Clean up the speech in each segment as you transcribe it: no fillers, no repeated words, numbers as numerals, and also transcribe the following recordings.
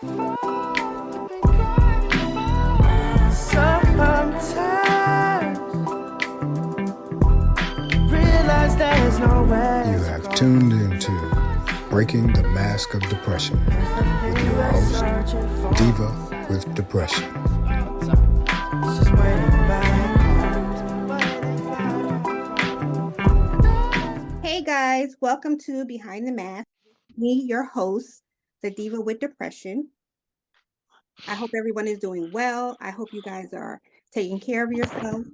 You have tuned into Breaking the Mask of Depression with your host, Diva with Depression. Hey guys, welcome to Behind the Mask. Me, your host, the Diva with Depression. I hope everyone is doing well. I hope you guys are taking care of yourself.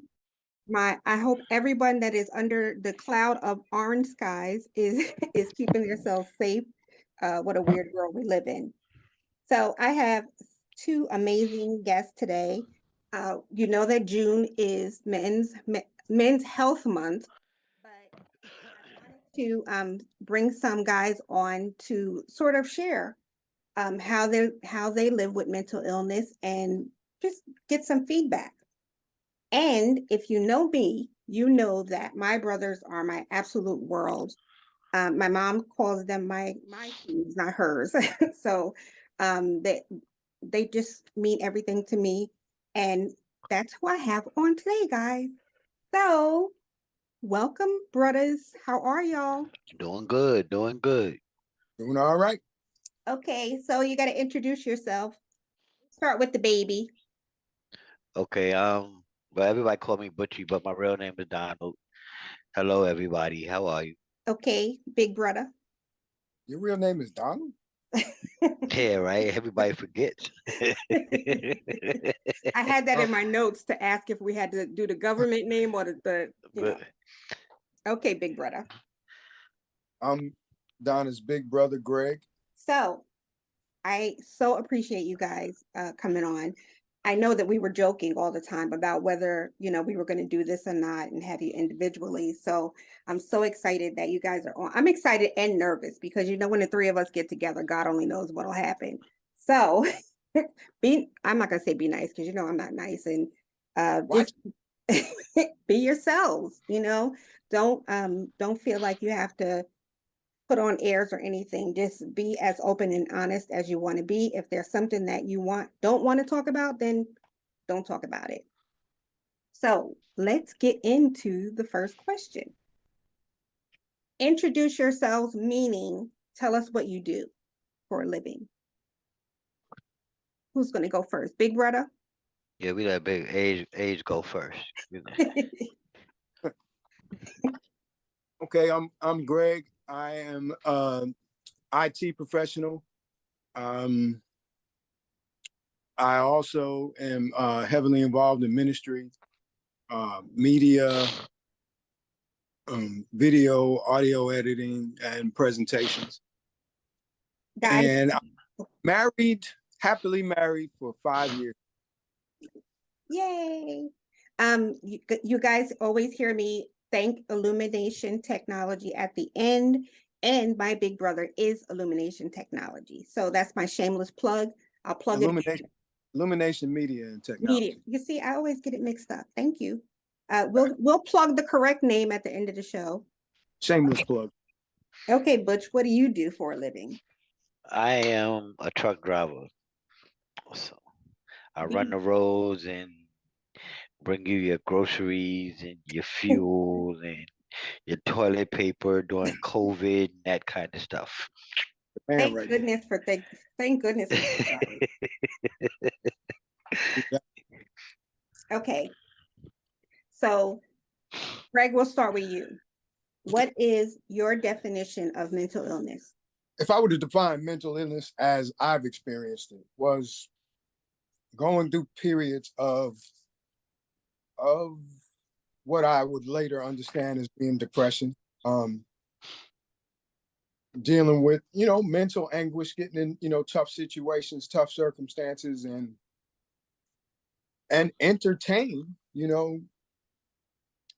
I hope everyone that is under the cloud of orange skies is is keeping themselves safe. What a weird world we live in. So I have two amazing guests today. You know that June is Men's Health Month, but I wanted to bring some guys on to sort of share how they live with mental illness and just get some feedback. And if you know me, you know that my brothers are my absolute world. My mom calls them my thieves, not hers. So they just mean everything to me, and that's who I have on today, guys. So welcome, brothers. How are y'all? Doing good, doing good. Doing all right? Okay, so you got to introduce yourself. Start with the baby. Okay, well, everybody call me Butchie, but my real name is Donald. Hello, everybody. How are you? Okay, big brother. Your real name is Donald? Yeah, right. Everybody forgets. I had that in my notes to ask if we had to do the government name or But Okay, big brother. I'm Donna's big brother, Greg. So I so appreciate you guys coming on. I know that we were joking all the time about whether, we were going to do this or not and have you individually. So I'm so excited that you guys are on. I'm excited and nervous because, when the three of us get together, God only knows what'll happen. So I'm not going to say be nice because, I'm not nice, and just be yourselves, don't feel like you have to put on airs or anything. Just be as open and honest as you want to be. If there's something that you don't want to talk about, then don't talk about it. So let's get into the first question. Introduce yourselves, meaning tell us what you do for a living. Who's going to go first? Big brother? yeah, we let big age go first. Okay, I'm Greg. I am IT professional. I also am heavily involved in ministry, media, video, audio editing, and presentations. Guys, And I'm happily married for 5 years. yay. You guys always hear me thank Illumination Technology at the end, and my big brother is Illumination Technology. So that's my shameless plug. I'll plug Illumination Media and Technology. Media. You see, I always get it mixed up. Thank you. We'll plug the correct name at the end of the show. Shameless plug. Okay, Butch, what do you do for a living? I am a truck driver, so I run the roads and bring you your groceries and your fuel and your toilet paper during COVID, that kind of stuff. Thank goodness for Okay. So, Greg, we'll start with you. What is your definition of mental illness? If I were to define mental illness as I've experienced it, was going through periods of what I would later understand as being depression, dealing with, mental anguish, getting in, tough situations, tough circumstances, and entertain,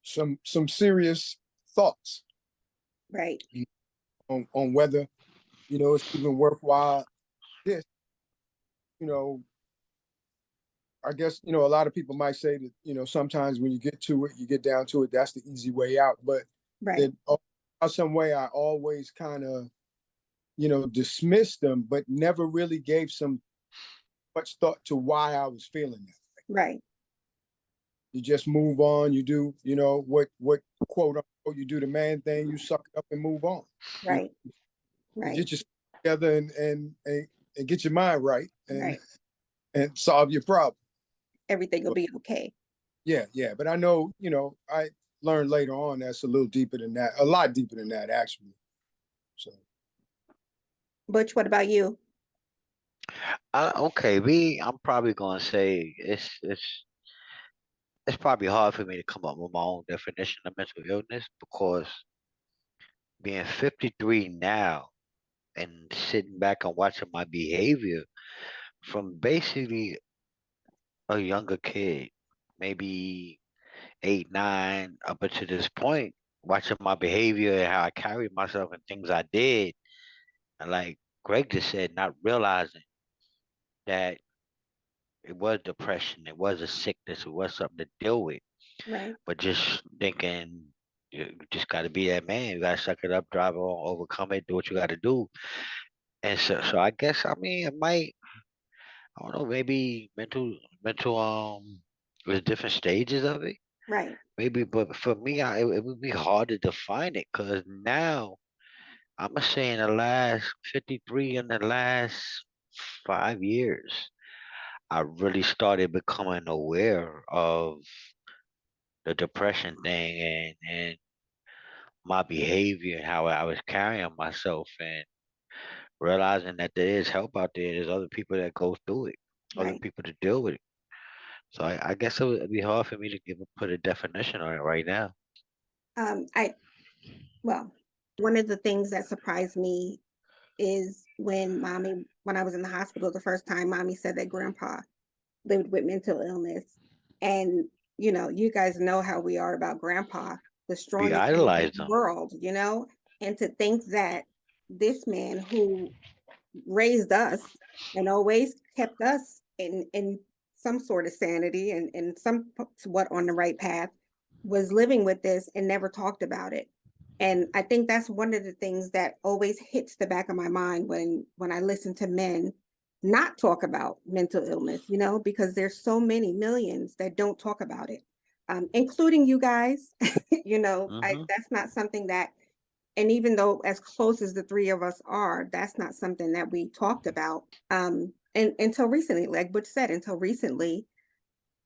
some serious thoughts. Right. On whether, it's even worthwhile this, I guess, a lot of people might say that, sometimes when you get down to it, that's the easy way out. But right. Some way I always kind of, dismissed them, but never really gave some much thought to why I was feeling that. Right. You just move on. You do, what quote unquote, you do the man thing. You suck it up and move on. Right. You Right. get yourself together and get your mind right Right. and solve your problem. Everything will But be okay. yeah. But I know, I learned later on that's a little deeper than that, a lot deeper than that actually. So Butch, what about you? Okay, I'm probably gonna say it's probably hard for me to come up with my own definition of mental illness because being 53 now and sitting back and watching my behavior from basically a younger kid, maybe 8, 9, up until this point, watching my behavior and how I carried myself and things I did, and like Greg just said, not realizing that it was depression, it was a sickness, it was something to deal with, Right. but just thinking you just got to be that man. You got to suck it up, drive on, overcome it, do what you got to do. And so I guess I mean it might, I don't know, maybe mental there's different stages of it. Right. Maybe, but for me, it would be hard to define it because now I'm gonna say in the last 53, in the last 5 years, I really started becoming aware of the depression thing and my behavior and how I was carrying myself and realizing that there is help out there. There's other people that go through it, other Right. people to deal with it. So I guess it'd be hard for me to put a definition on it right now. I well, one of the things that surprised me is when I was in the hospital the first time, mommy said that grandpa lived with mental illness. And, you guys know how we are about grandpa, the We strongest man in idolize the them. world, and to think that this man who raised us and always kept us in some sort of sanity and somewhat on the right path was living with this and never talked about it. And I think that's one of the things that always hits the back of my mind when I listen to men not talk about mental illness, because there's so many millions that don't talk about it, including you guys. Hmm. That's not something that, and even though as close as the three of us are, that's not something that we talked about. And until recently, like Butch said, until recently,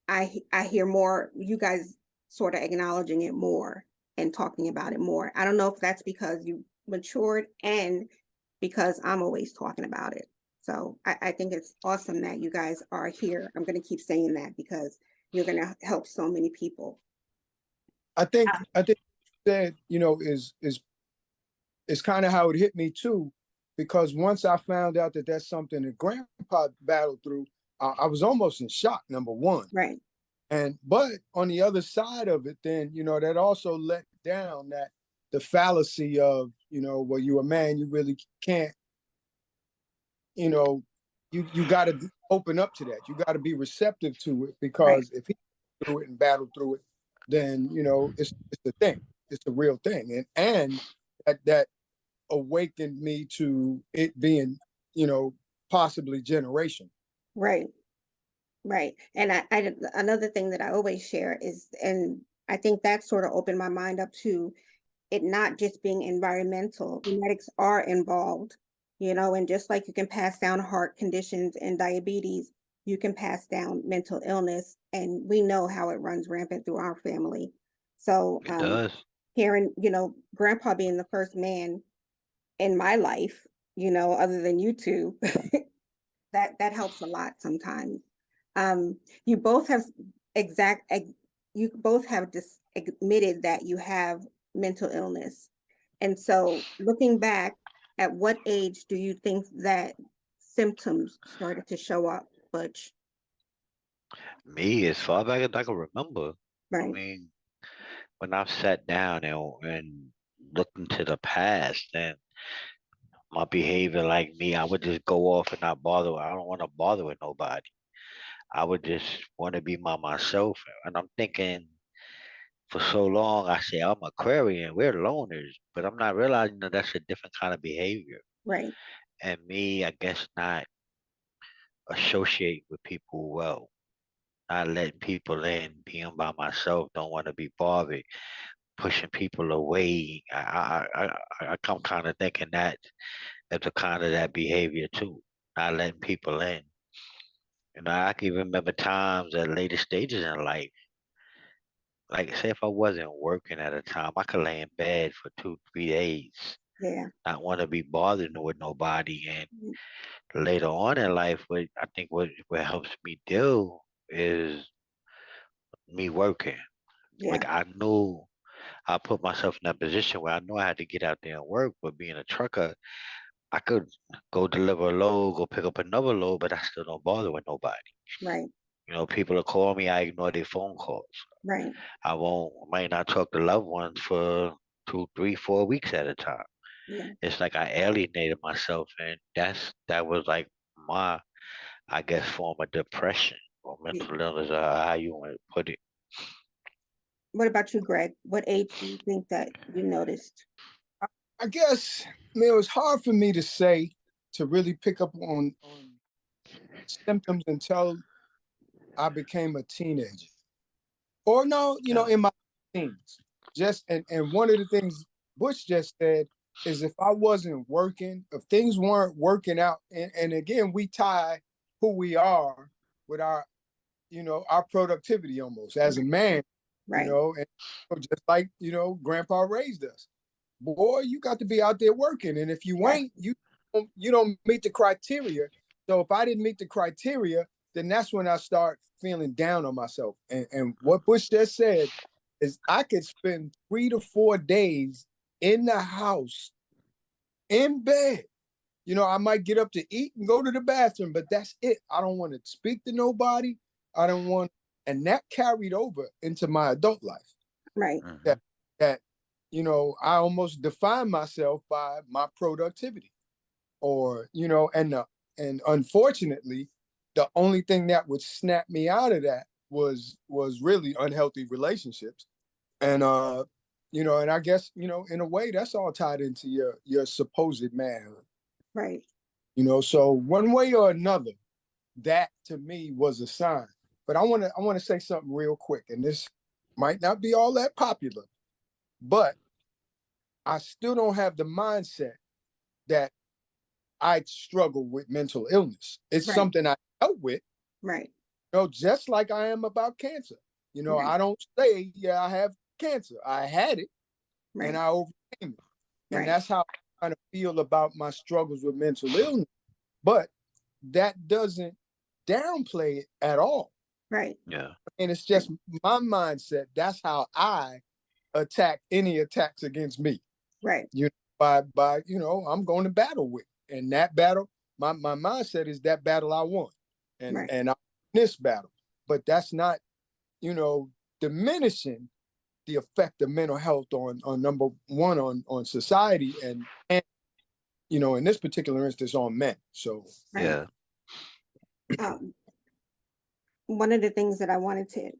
I hear more you guys sort of acknowledging it more and talking about it more. I don't know if that's because you matured and because I'm always talking about it. So I think it's awesome that you guys are here. I'm going to keep saying that because you're going to help so many people. I think that, is kind of how it hit me too, because once I found out that that's something that grandpa battled through, I was almost in shock, number one. Right. But on the other side of it, then, that also let down that the fallacy of, well, you're a man, you really can't, you got to open up to that. You got to be receptive to it, Right. because if he through it and battled through it, then, it's a thing. It's a real thing. And that awakened me to it being, possibly generation. Right. Right. And another thing that I always share is, and I think that sort of opened my mind up to it not just being environmental. Genetics are involved, and just like you can pass down heart conditions and diabetes, you can pass down mental illness. And we know how it runs rampant through our family. So It does. hearing, grandpa being the first man in my life, other than you two, that helps a lot sometimes. You both have exact you both have just admitted that you have mental illness. And so looking back, at what age do you think that symptoms started to show up, Butch? Me, as far back as I can remember, I Right. mean, when I've sat down and looked into the past and my behavior like me, I would just go off and not bother. I don't want to bother with nobody. I would just want to be myself. And I'm thinking for so long, I say I'm Aquarian, we're loners, but I'm not realizing that that's a different kind of behavior. Right. And me, I guess not associate with people well, not letting people in, being by myself, don't want to be bothered, pushing people away. I'm kind of thinking that it's a kind of that behavior too, not letting people in. I can remember times at later stages in life, like say if I wasn't working at a time, I could lay in bed for 2, 3 days, Yeah. not want to be bothered with nobody. And Mm. later on in life, what I think what helps me deal is me working. Yeah. Like I knew I put myself in that position where I knew I had to get out there and work, but being a trucker, I could go deliver a load, go pick up another load, but I still don't bother with nobody. Right. People will call me, I ignore their phone calls. Right. Might not talk to loved ones for 2, 3, 4 weeks at a time. Yeah. It's like I alienated myself, and that was like my, I guess, form of depression or Yeah. mental illness, or how you want to put it. What about you, Greg? What age do you think that you noticed? I guess, it was hard for me to say, to really pick up on symptoms until I became a teenager. Or no, Yeah. in my teens. And one of the things Bush just said is, if I wasn't working, if things weren't working out, and again, we tie who we are with our productivity almost as a man, Right. and just like, grandpa raised us. Boy, you got to be out there working. And if you Yeah. ain't, you don't meet the criteria. So if I didn't meet the criteria, then that's when I start feeling down on myself. And what Bush just said is, I could spend 3 to 4 days in the house, in bed. I might get up to eat and go to the bathroom, but that's it. I don't want to speak to nobody. I don't want, and that carried over into my adult life. Right. Hmm. That I almost define myself by my productivity, or and unfortunately, the only thing that would snap me out of that was really unhealthy relationships. And I guess, in a way, that's all tied into your supposed manhood. Right. So one way or another, that to me was a sign. But I want to say something real quick, and this might not be all that popular, but I still don't have the mindset that I struggle with mental illness. It's Right. something I dealt with, Right. just like I am about cancer. Right. I don't say, yeah, I have cancer. I had it and Right. I overcame it. And Right. that's how I kind of feel about my struggles with mental illness. But that doesn't downplay it at all. Right. Yeah. And it's just my mindset. That's how I attack any attacks against me. Right. By I'm going to battle with. And that battle, my mindset is that battle I won. And Right. and I won this battle. But that's not, diminishing the effect of mental health on number one, on society, and in this particular instance, on men. So Right. Yeah. Um, one of the things that I wanted to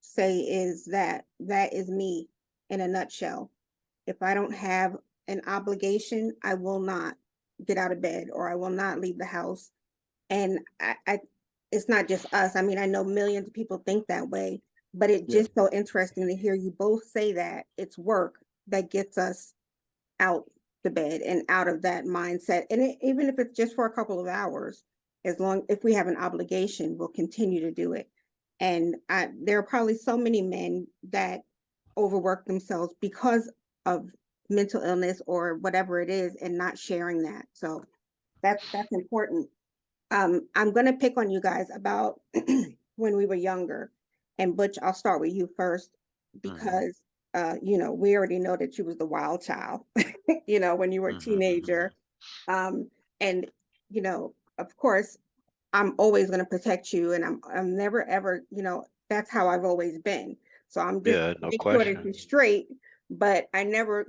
say is that that is me in a nutshell. If I don't have an obligation, I will not get out of bed, or I will not leave the house. And it's not just us. I mean, I know millions of people think that way, but it's yeah, just so interesting to hear you both say that it's work that gets us out the bed and out of that mindset. And even if it's just for a couple of hours, as long if we have an obligation, we'll continue to do it. And there are probably so many men that overwork themselves because of mental illness or whatever it is, and not sharing that. So that's important. I'm gonna pick on you guys about when we were younger. And Butch, I'll start with you first, Hmm. because we already know that you was the wild child, when you were a Hmm. Hmm. teenager. Um, and of course, I'm always gonna protect you, and I'm never ever, that's how I've always been. So I'm just Yeah. No make sure that question. you're straight, but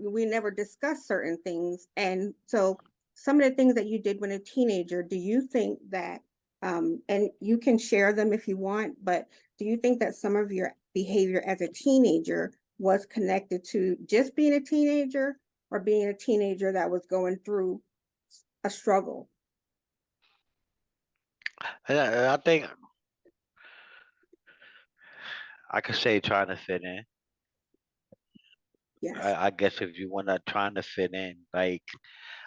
we never discuss certain things. And so some of the things that you did when a teenager, do you think that, and you can share them if you want, but do you think that some of your behavior as a teenager was connected to just being a teenager, or being a teenager that was going through a struggle? I think I could say trying to fit in. Yes. I guess if you want to trying to fit in, like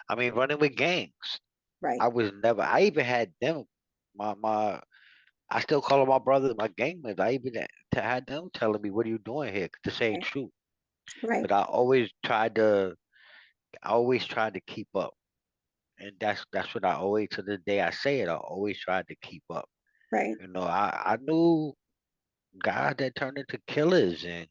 I mean, running with gangs. Right. I was never. I even had them. My. I still call them my brothers, my gang members. I even had them telling me, "What are you doing here?" 'Cause this ain't Right. true. Right. But I always tried to. I always tried to keep up, and that's what I always to this day I say it. I always tried to keep up. Right. You know, I knew guys that turned into killers and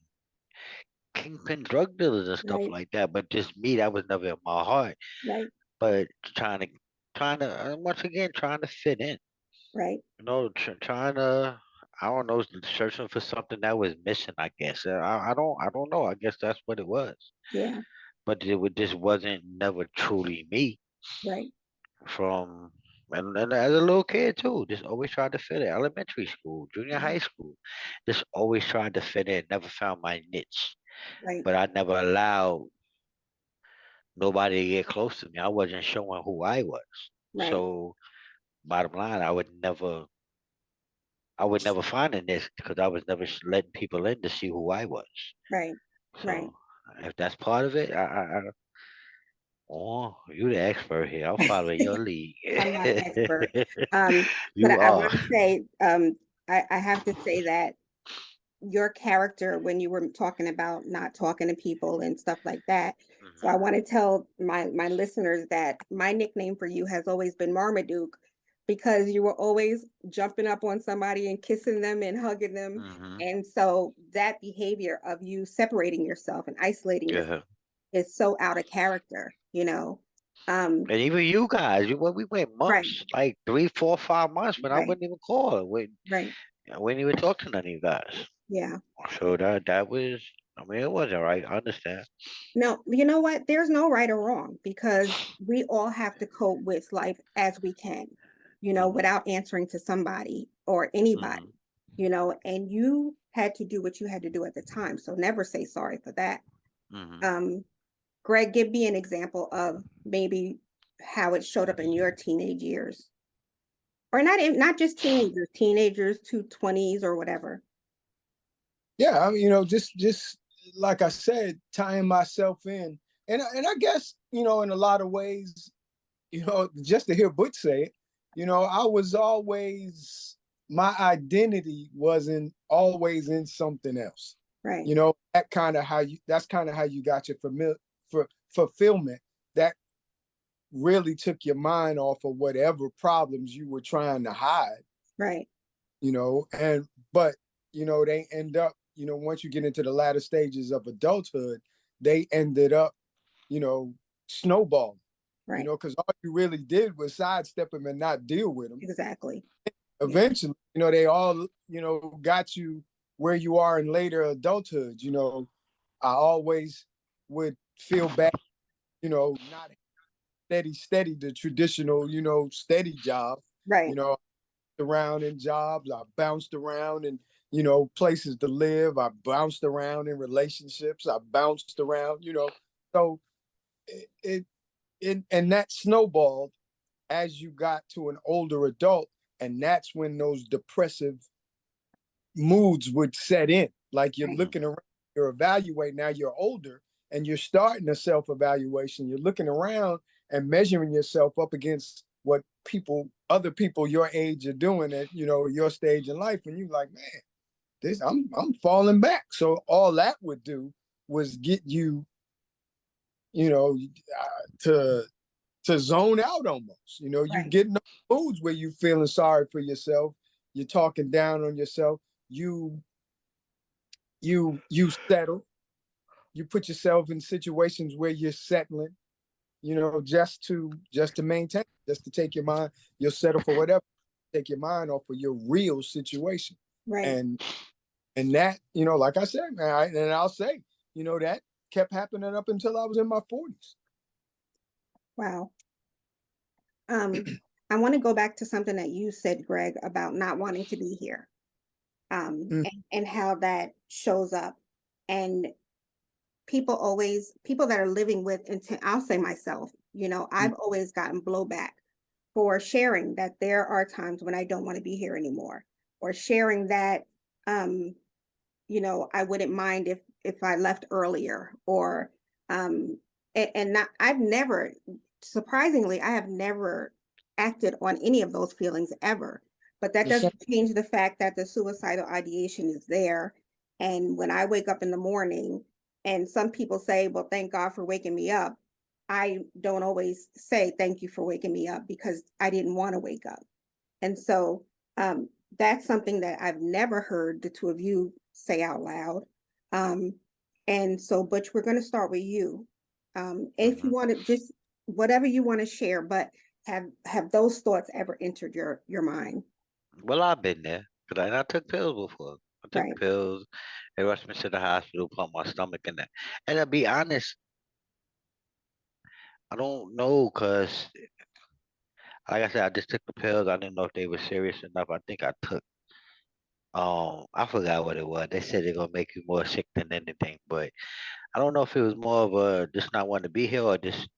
kingpin drug dealers and stuff Right. like that. But just me, that was never in my heart. Right. But trying to, once again, trying to fit in. Right. You know, trying to, I don't know, searching for something that was missing. I guess I don't know. I guess that's what it was. Yeah. But just wasn't never truly me Right. from. And as a little kid too, just always tried to fit in. Elementary school, junior Yeah. high school, just always tried to fit in. Never found my niche, Right. but I never allowed nobody to get close to me. I wasn't showing who I was. Right. So bottom line, I would never find a niche because I was never letting people in to see who I was. Right. Right. So if that's part of it, oh, you the expert here. I'll follow your lead. I'm not an expert. Um, but You I are. want to say, I have to say that your character when you were talking about not talking to people and stuff like that. So I Hmm. want to tell my listeners that my nickname for you has always been Marmaduke because you were always jumping up on somebody and kissing them and hugging them. Hmm. And so that behavior of you separating yourself and isolating yourself Yeah. is so out of character, you know. Um, And even you guys, we went right, months, like 3, 4, 5 months, when I right, wouldn't even call. right. I wouldn't even talk to none of you guys. Yeah. So that was. I mean, it wasn't right. I understand. No, you know what? There's no right or wrong because we all have to cope with life as we can, Hmm. without answering to somebody or anybody, Hmm. and you had to do what you had to do at the time. So never say sorry for that. Hmm. Um, Greg, give me an example of maybe how it showed up in your teenage years, or not just teenagers to 20s or whatever. Yeah, I mean, just like I said, tying myself in, and I guess in a lot of ways, just to hear Butch say it, I was always my identity wasn't always in something else. Right, That's kind of how you got your fulfillment. That really took your mind off of whatever problems you were trying to hide, right, and but they end up, once you get into the latter stages of adulthood, they ended up, you know, snowballing, right. because all you really did was sidestep them and not deal with them. Exactly. Yeah, Eventually, they all, got you where you are in later adulthood. I always would feel bad, not steady, the traditional, steady job, you right, know, around in jobs. I bounced around in, places to live. I bounced around in relationships. I bounced around, So it, and that snowballed as you got to an older adult, and that's when those depressive moods would set in. Like you're right, looking Hmm. around, you're evaluating. Now you're older, and you're starting a self-evaluation. You're looking around and measuring yourself up against what other people your age are doing at your stage in life, and you're like, man, this I'm falling back. So all that would do was get you, to zone out almost. You right, get in those moods where you feeling sorry for yourself, you're talking down on yourself, you settle, you put yourself in situations where you're settling, just to maintain, just to take your mind, you'll settle for whatever, take your mind off of your real situation. right. And that, like I said, man, and I'll say, that kept happening up until I was in my 40s. Wow. Um, I want to go back to something that you said, Greg, about not wanting to be here. Mm. And how that shows up. And people that are living with intent, I'll say myself, I've always gotten blowback for sharing that there are times when I don't want to be here anymore, or sharing that, I wouldn't mind if I left earlier, or and not I've never, surprisingly, I have never acted on any of those feelings ever. But that The same. doesn't change the fact that the suicidal ideation is there. And when I wake up in the morning, and some people say, well, thank God for waking me up, I don't always say thank you for waking me up, because I didn't want to wake up. And so um, that's something that I've never heard the two of you say out loud. Um, and so, Butch, we're going to start with you. If Hmm. you want to just whatever you want to share, but have those thoughts ever entered your mind? Well, I've been there because I took pills before. I took Right. pills. They rushed me to the hospital, put my stomach in that. And to be honest, I don't know because, like I said, I just took the pills. I didn't know if they were serious enough. I think I took, I forgot what it was. They said they're gonna make you more sick than anything, but I don't know if it was more of a just not wanting to be here or just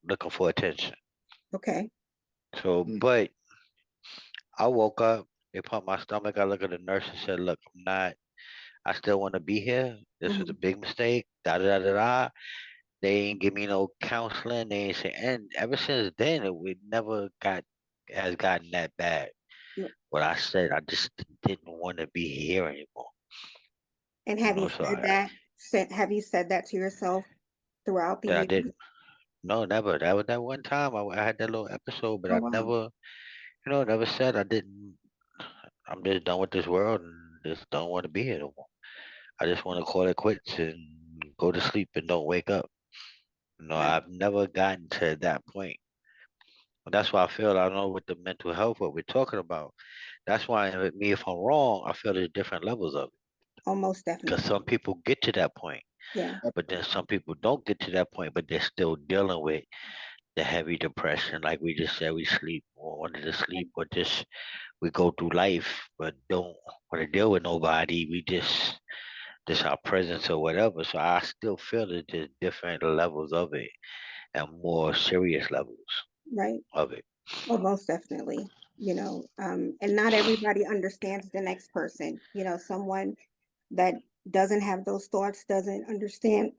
looking for attention. Okay. So, Mm. but I woke up. They pumped my stomach. I looked at the nurse and said, "Look, I'm not. I still want to be here. This was a Hmm. big mistake. Da da da da da." They ain't give me no counseling. They ain't say, and ever since then, it never has gotten that bad. What I said, I just didn't want to be here anymore. And You have know, you so said that? Have you said that to yourself throughout the I years? didn't. No, never. That was that one time I had that little episode, but Oh I wow. never, never said I didn't. I'm just done with this world and just don't want to be here no more. I just want to call it quits and go to sleep and don't wake up. Right. I've never gotten to that point. And that's why I feel I know with the mental health what we're talking about. That's why with me, if I'm wrong, I feel there's different levels of it. Almost Because definitely. some people get to that point, Yeah. but then some people don't get to that point, but they're still dealing with the heavy depression. Like we just said, we sleep or wanted to sleep or just we go through life, but don't want to deal with nobody. We just our presence or whatever. So I still feel that there's different levels of it and more serious levels Right. of it. Oh, most definitely. And not everybody understands the next person. Someone that doesn't have those thoughts doesn't understand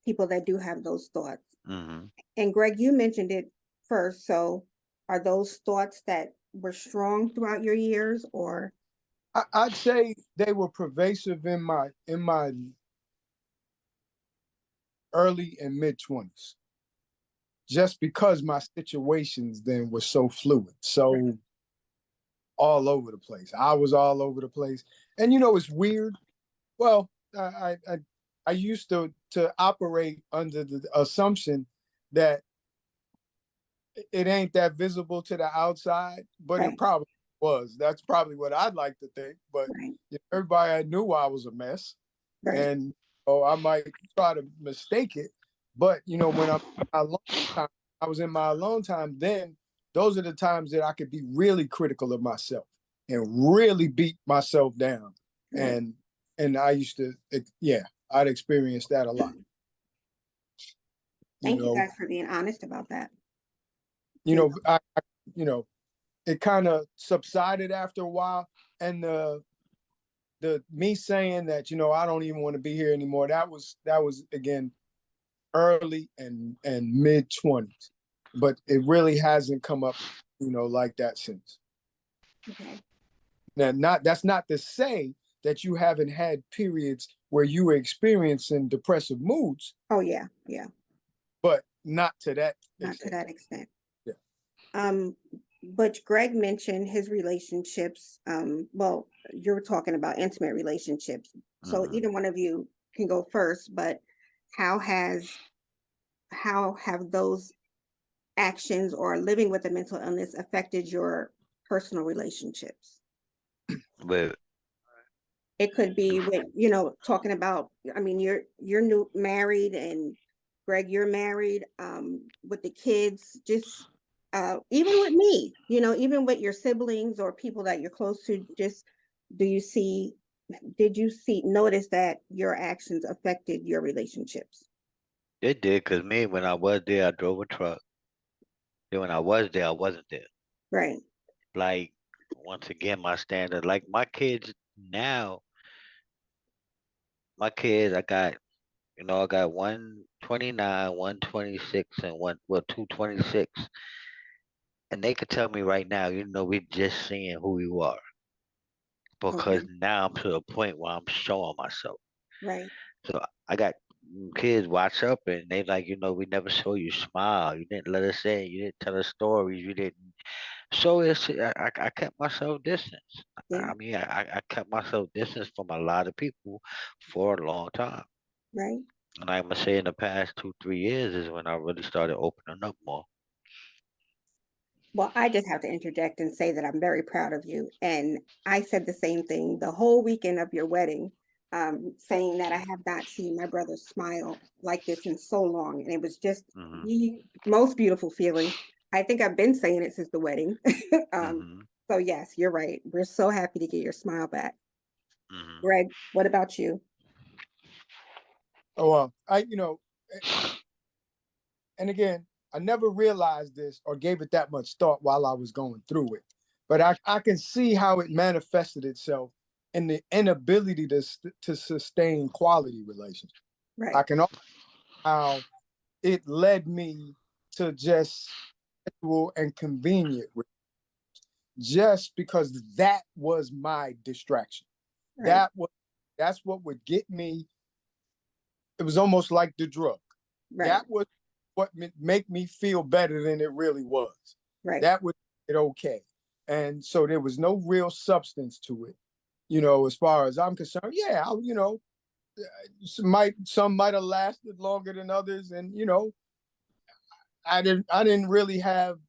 people that do have those thoughts. Hmm. And Greg, you mentioned it first. So are those thoughts that were strong throughout your years, or? I'd say they were pervasive in my early and mid 20s, just because my situations then were so fluid, so all over the place. I was all over the place, and it's weird. Well, I used to operate under the assumption that it ain't that visible to the outside, but it Right, probably was. That's probably what I'd like to think. But right, everybody knew I was a mess, right, and I might try to mistake it. But when my alone time, I was in my alone time. Then those are the times that I could be really critical of myself and really beat myself down. right. And I used to, yeah, I'd experienced that a lot. You Thank you know, guys for being honest about that. you You know, know, you know, it kind of subsided after a while, and the me saying that I don't even want to be here anymore. That was again early and mid 20s, but it really hasn't come up like that since. okay. Now, not that's not to say that you haven't had periods where you were experiencing depressive moods, Oh yeah, yeah. but not to that Not to extent. that extent. Yeah. Um, but Greg mentioned his relationships. Well, you're talking about intimate relationships. So Hmm. either one of you can go first, but how has how have those actions or living with a mental illness affected your personal relationships? But It could be with, talking about, I mean, you're new married, and Greg, you're married, with the kids, just even with me, even with your siblings or people that you're close to, just do you see did you see notice that your actions affected your relationships? it did because me when I was there, I drove a truck. Then when I was there, I wasn't there. Right. Like once again, my standard. Like my kids now, my kids, I got 129, 126, and 226, and they could tell me right now, we're just seeing who you are because Okay. now I'm to the point where I'm showing myself. Right. So I got kids watch up and they like, we never saw you smile. You didn't let us in. You didn't tell us stories. You didn't. So I kept myself distance. Yeah. I mean, I kept myself distance from a lot of people for a long time. Right. And I'm gonna say in the past 2, 3 years is when I really started opening up more. Well, I just have to interject and say that I'm very proud of you. And I said the same thing the whole weekend of your wedding, saying that I have not seen my brother smile like this in so long. And it was just Mhm. the most beautiful feeling. I think I've been saying it since the wedding. um, Mhm. so, yes, you're right. We're so happy to get your smile back. Mhm. Greg, what about you? Oh, and again, I never realized this or gave it that much thought while I was going through it. But I can see how it manifested itself in the inability to sustain quality relationships. I Right. can also how it led me to just casual and convenient just because that was my distraction. Right. That was that's what would get me. It was almost like the drug. Right. That was what make me feel better than it really was. Right. That was it okay. And so there was no real substance to it, as far as I'm concerned. Yeah, some might have lasted longer than others, and I didn't really have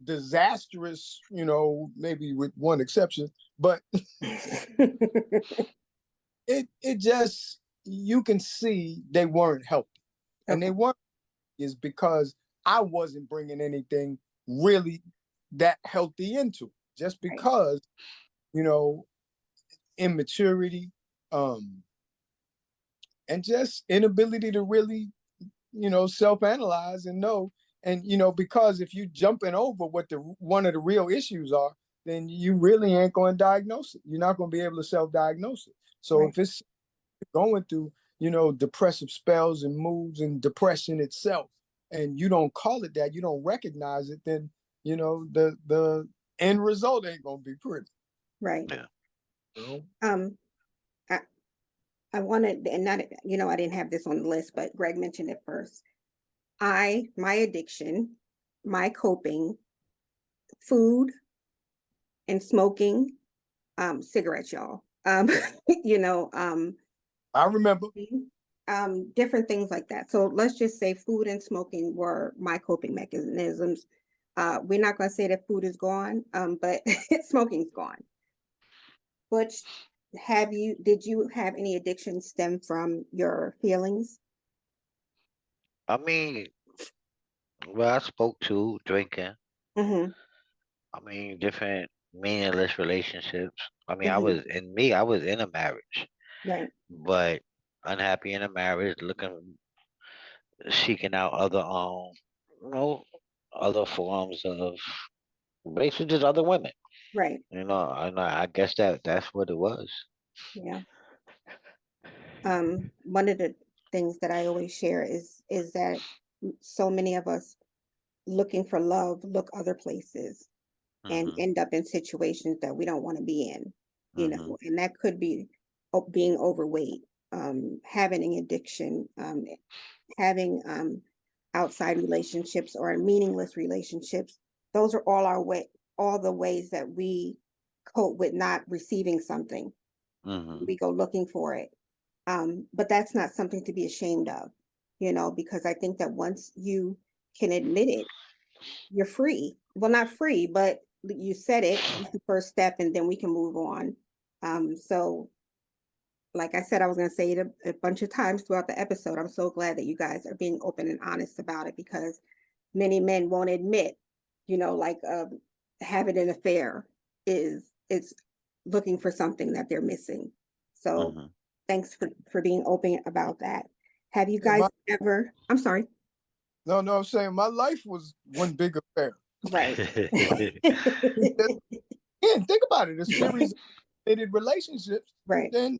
disastrous, maybe with one exception, but it just you can see they weren't healthy, and they Okay. weren't is because I wasn't bringing anything really that healthy into it. Just Right. because you know immaturity, um, and just inability to really self-analyze and know. And because if you jumping over what the one of the real issues are, then you really ain't going to diagnose it. You're not going to be able to self-diagnose it. So Right. if it's going through depressive spells and moods and depression itself, and you don't call it that, you don't recognize it, then the end result ain't going to be pretty. Right. Yeah. you know Um, I, I wanted, and not, I didn't have this on the list, but Greg mentioned it first. My addiction, my coping, food and smoking, cigarettes, y'all. You know, I remember. different things like that. So let's just say food and smoking were my coping mechanisms. We're not going to say that food is gone, but smoking's gone. Butch, did you have any addiction stem from your feelings? I mean, well, I spoke to drinking. Mm-hmm. I mean, different meaningless relationships. I mean, Mm-hmm. I was in a marriage, Right. but unhappy in a marriage, seeking out other, you know, other forms of basically just other women. Right. And I guess that's what it was. Yeah. One of the things that I always share is that so many of us looking for love look other places and Mhm. end up in situations that we don't want to be in, Mhm. and that could be being overweight, having an addiction, having outside relationships or meaningless relationships. Those are all the ways that we cope with not receiving something. Mhm. We go looking for it. But that's not something to be ashamed of, because I think that once you can admit it, you're free. Well, not free, but you said it. It's the first step, and then we can move on. So, like I said, I was going to say it a bunch of times throughout the episode. I'm so glad that you guys are being open and honest about it because many men won't admit, like having an affair is looking for something that they're missing. So, Mhm. thanks for being open about that. Have you Yeah, guys ever? I'm sorry. No, no, I'm saying my life was one big affair. Right. And think about it, a series of committed relationships, Right. then,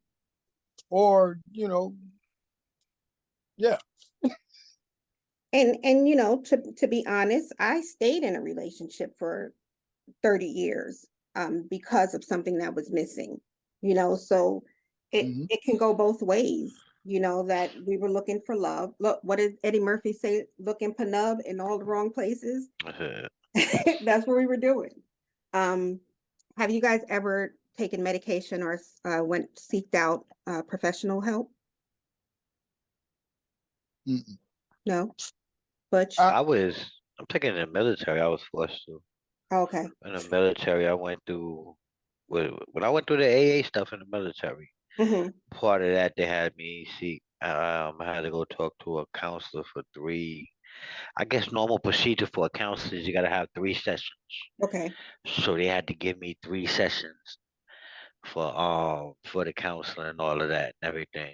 or, yeah. And to be honest, I stayed in a relationship for 30 years because of something that was missing. So Mhm. it can go both ways. That we were looking for love. Look, what did Eddie Murphy say? Looking for love in all the wrong places. That's what we were doing. Um, have you guys ever taken medication or went seeked out professional help? Mm-mm. No, Butch. I, I'm taking in the military. I was forced to. Okay. In the military, I went through when I went through the AA stuff in the military. Hmm. Part of that, they had me see. I had to go talk to a counselor for three. I guess normal procedure for a counselor is you got to have 3 sessions. Okay. So they had to give me 3 sessions for the counselor and all of that and everything.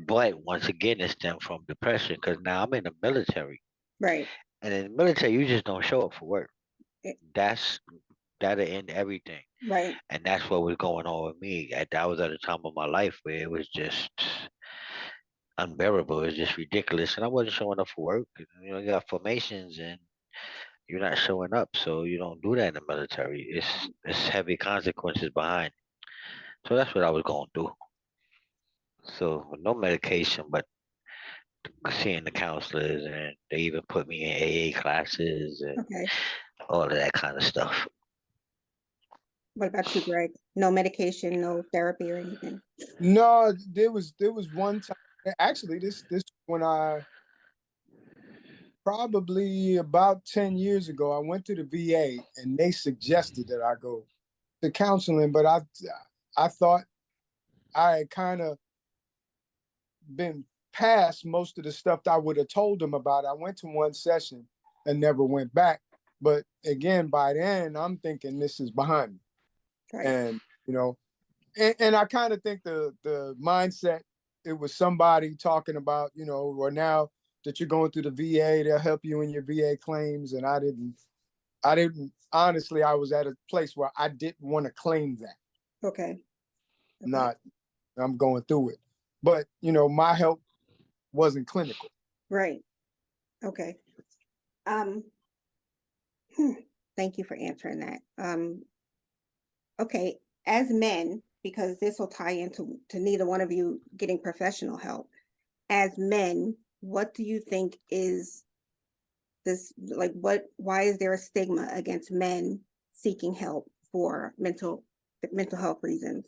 But once again, it stemmed from depression because now I'm in the military, Right. and in the military, you just don't show up for work. Eh, That's that'll end everything. right. And that's what was going on with me. That was at a time of my life where it was just unbearable. It was just ridiculous, and I wasn't showing up for work. You got formations, and you're not showing up, so you don't do that in the military. It's heavy consequences behind. So that's what I was going through. So with no medication, but seeing the counselors, and they even put me in AA classes and Okay. all of that kind of stuff. What about you, Greg? No medication, no therapy or anything? no, there was one time. Actually, this when I probably about 10 years ago, I went to the VA and they suggested that I go to counseling, but I thought I had kind of been past most of the stuff that I would have told them about. I went to one session and never went back. But again, by then I'm thinking this is behind me. Right. And and I kind of think the mindset, it was somebody talking about, or now that you're going through the VA, they'll help you in your VA claims. And I didn't honestly, I was at a place where I didn't want to claim that. Okay. Okay. Not I'm going through it. But my help wasn't clinical. Right. Okay. Um, hmm, thank you for answering that. Okay. As men, because this will tie into neither one of you getting professional help. As men, what do you think is this like why is there a stigma against men seeking help for mental health reasons?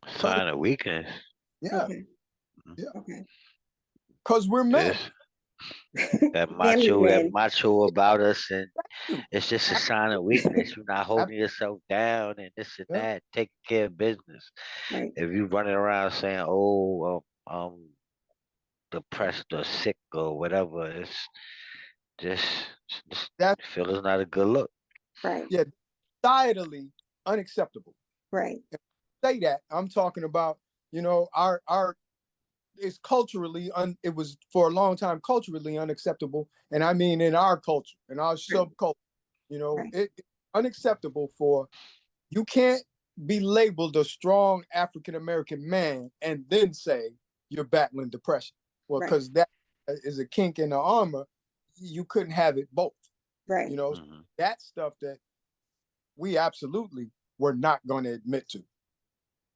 Cause Sign of weakness. yeah, Okay. Mhm. yeah. Okay. Cause we're men. Just that Manly macho, that men. macho about us, and You. it's just a Ab- sign of weakness. You're not ab- holding yourself down and this and Yeah. that. Take care of business. Right. If you running around saying, "Oh, depressed or sick or whatever," it's just, just That's feel it's not a good look. Right. yeah, societally unacceptable. Right. Say that. I'm talking about, our it's culturally it was for a long time culturally unacceptable. And I mean in our culture, in our Right. subculture, Right. it's unacceptable for you can't be labeled a strong African American man and then say you're battling depression. Well, Right. because that is a kink in the armor. You couldn't have it both. Right. You know, Hmm. that stuff that we absolutely were not going to admit to.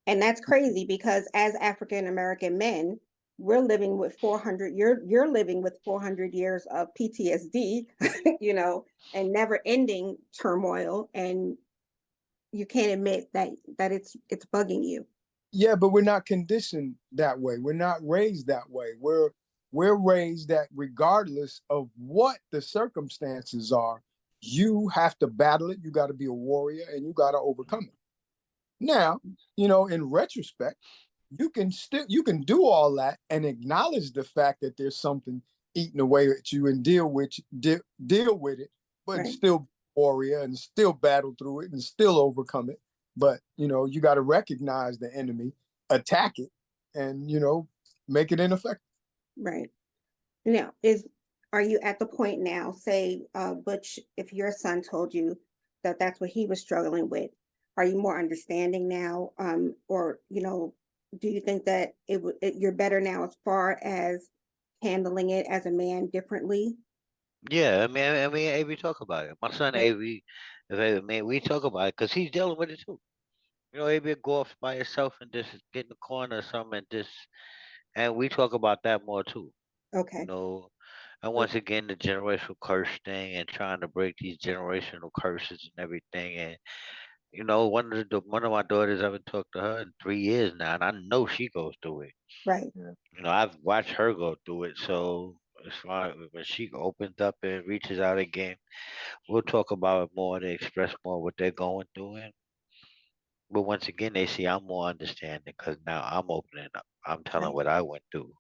And that's crazy because as African American men, we're living with 400 you're living with 400 years of PTSD, and never ending turmoil, and you can't admit that it's bugging you. Yeah, but we're not conditioned that way. We're not raised that way. We're raised that regardless of what the circumstances are, you have to battle it. You got to be a warrior and you got to overcome it. Now, in retrospect, you can do all that and acknowledge the fact that there's something eating away at you and deal with it, but Right. still be a warrior and still battle through it and still overcome it. But you got to recognize the enemy, attack it, and make it ineffective. Right. Now, is are you at the point now, say, Butch, if your son told you that that's what he was struggling with, are you more understanding now? Or, do you think that you're better now as far as handling it as a man differently? Yeah, I mean, Avery talk about it. My son Right. Avery, man, we talk about it because he's dealing with it too. Avery would go off by himself and just get in the corner or something and we talk about that more too. You Okay. know, and Yeah. once again, the generational curse thing and trying to break these generational curses and everything. And one of my daughters, I haven't talked to her in 3 years now, and I know she goes through it. Right. Yeah. I've watched her go through it. So as far when she opens up and reaches out again, we'll talk about it more. They express more what they're going through, but once again, they see I'm more understanding because now I'm opening up. I'm telling Right. what I went through.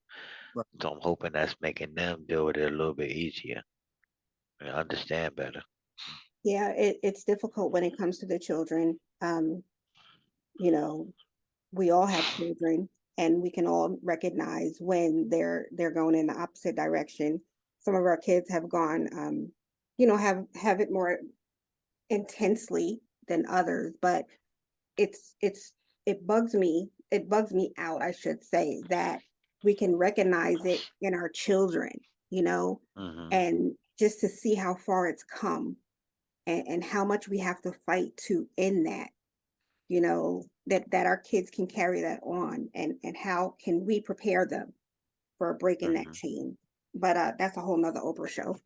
Right. So I'm hoping that's making them deal with it a little bit easier and understand better. Yeah, it's difficult when it comes to the children. You know, we all have children and we can all recognize when they're going in the opposite direction. Some of our kids have gone, have it more intensely than others, but it's it bugs me out, I should say, that we can recognize it in our children, you know, Hmm. and just to see how far it's come, and how much we have to fight to end that, that our kids can carry that on, and how can we prepare them for breaking that Hmm. chain. But that's a whole nother Oprah show.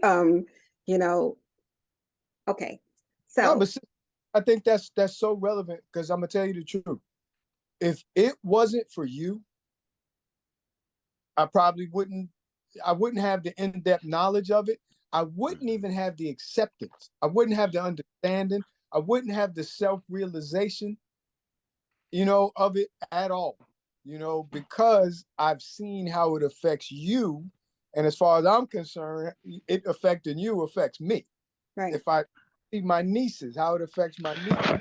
um, you know, okay. No, So but see, I think that's so relevant because I'm gonna tell you the truth. If it wasn't for you, I probably wouldn't. I wouldn't have the in-depth knowledge of it. I wouldn't Hmm. even have the acceptance. I wouldn't have the understanding. I wouldn't have the self-realization, of it at all. Because I've seen how it affects you, and as far as I'm concerned, it affecting you affects me. right. If I see my nieces, how it affects my niece,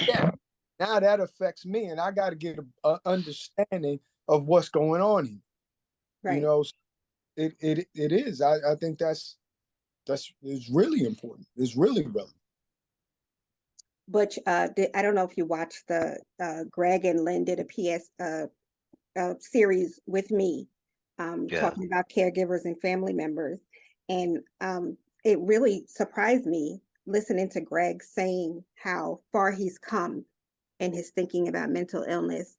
yeah, now that affects me, and I got to get a understanding of what's going on here. You Right. know, it is. I think that's is really important. It's really relevant. Butch, I don't know if you watched the Greg and Lynn did a series with me, Yeah. talking about caregivers and family members, and it really surprised me listening to Greg saying how far he's come in his thinking about mental illness.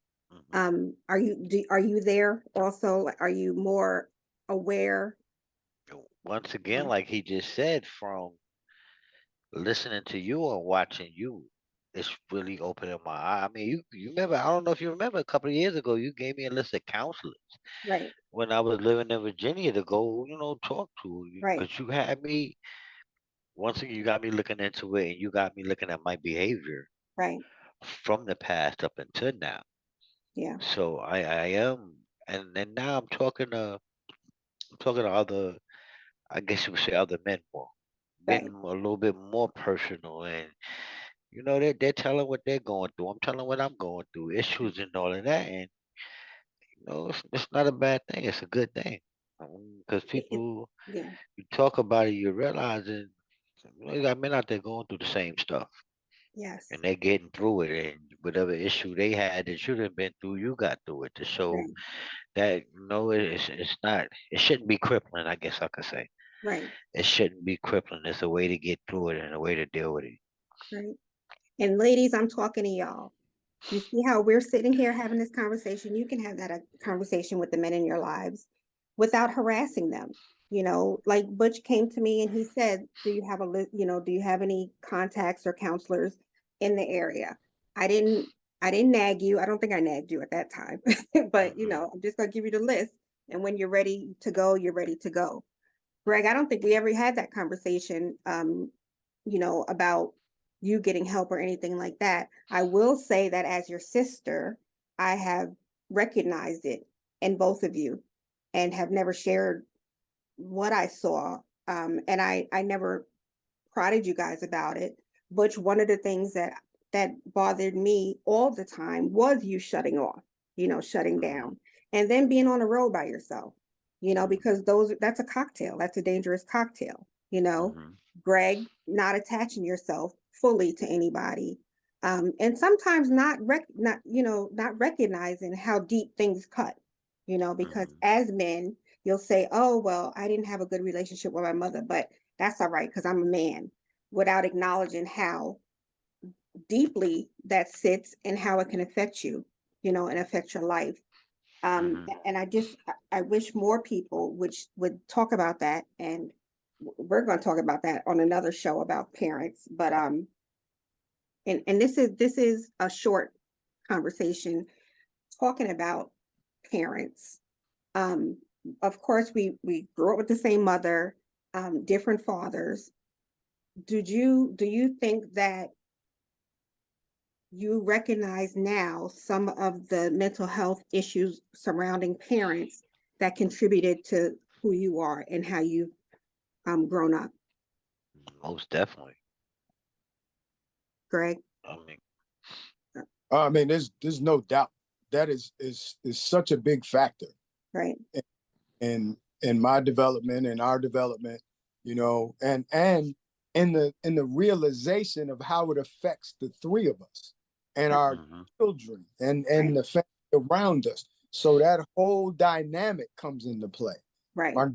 Hmm. Are you there also? Are you more aware? Once again, Um, like he just said, from listening to you and watching you, it's really opening my eye. I mean, you remember? I don't know if you remember. A couple of years ago, you gave me a list of counselors right. when I was living in Virginia to go, talk to Right. because you had me. Once again, you got me looking into it, and you got me looking at my behavior Right. from the past up until now. Yeah. So I am, and now I'm talking to other, I guess you would say, other men more, getting Right. a little bit more personal, and they're telling what they're going through. I'm telling what I'm going through, issues and all of that, and it's not a bad thing. It's a good thing because It, people, yeah. you talk about it, you realizing you got men out there going through the same stuff. Yes. And they're getting through it, and whatever issue they had that should have been through, you got through it to show Right. that it's not, it shouldn't be crippling. I guess I could say Right. it shouldn't be crippling. It's a way to get through it and a way to deal with it. Right. And ladies, I'm talking to y'all. You see how we're sitting here having this conversation? You can have that conversation with the men in your lives without harassing them. Like Butch came to me and he said, "Do you have a list? Do you have any contacts or counselors in the area?" I didn't. I didn't nag you. I don't think I nagged you at that time, but Hmm. I'm just gonna give you the list. And when you're ready to go, you're ready to go. Greg, I don't think we ever had that conversation, about you getting help or anything like that. I will say that as your sister, I have recognized it in both of you and have never shared what I saw. And I never prodded you guys about it. But one of the things that bothered me all the time was you shutting off, shutting Hmm. down, and then being on the road by yourself. because that's a cocktail. That's a dangerous cocktail, Mm-hmm. Greg, not attaching yourself fully to anybody. And sometimes not recognizing how deep things cut, because Mm-hmm. as men, you'll say, oh, well, I didn't have a good relationship with my mother, but that's all right because I'm a man, without acknowledging how deeply that sits and how it can affect you, and affect your life. Mm-hmm. And I wish more people would talk about that, and we're going to talk about that on another show about parents. But and this is a short conversation talking about parents. Um, of course, we grew up with the same mother, different fathers. Do you think that you recognize now some of the mental health issues surrounding parents that contributed to who you are and how you've grown up, Most definitely. Greg? I mean, I mean, there's no doubt that is such a big factor Right, in my development and our development, and in the realization of how it affects the three of us and our mm-hmm. children and right, the family around us. So that whole dynamic comes into play. right, My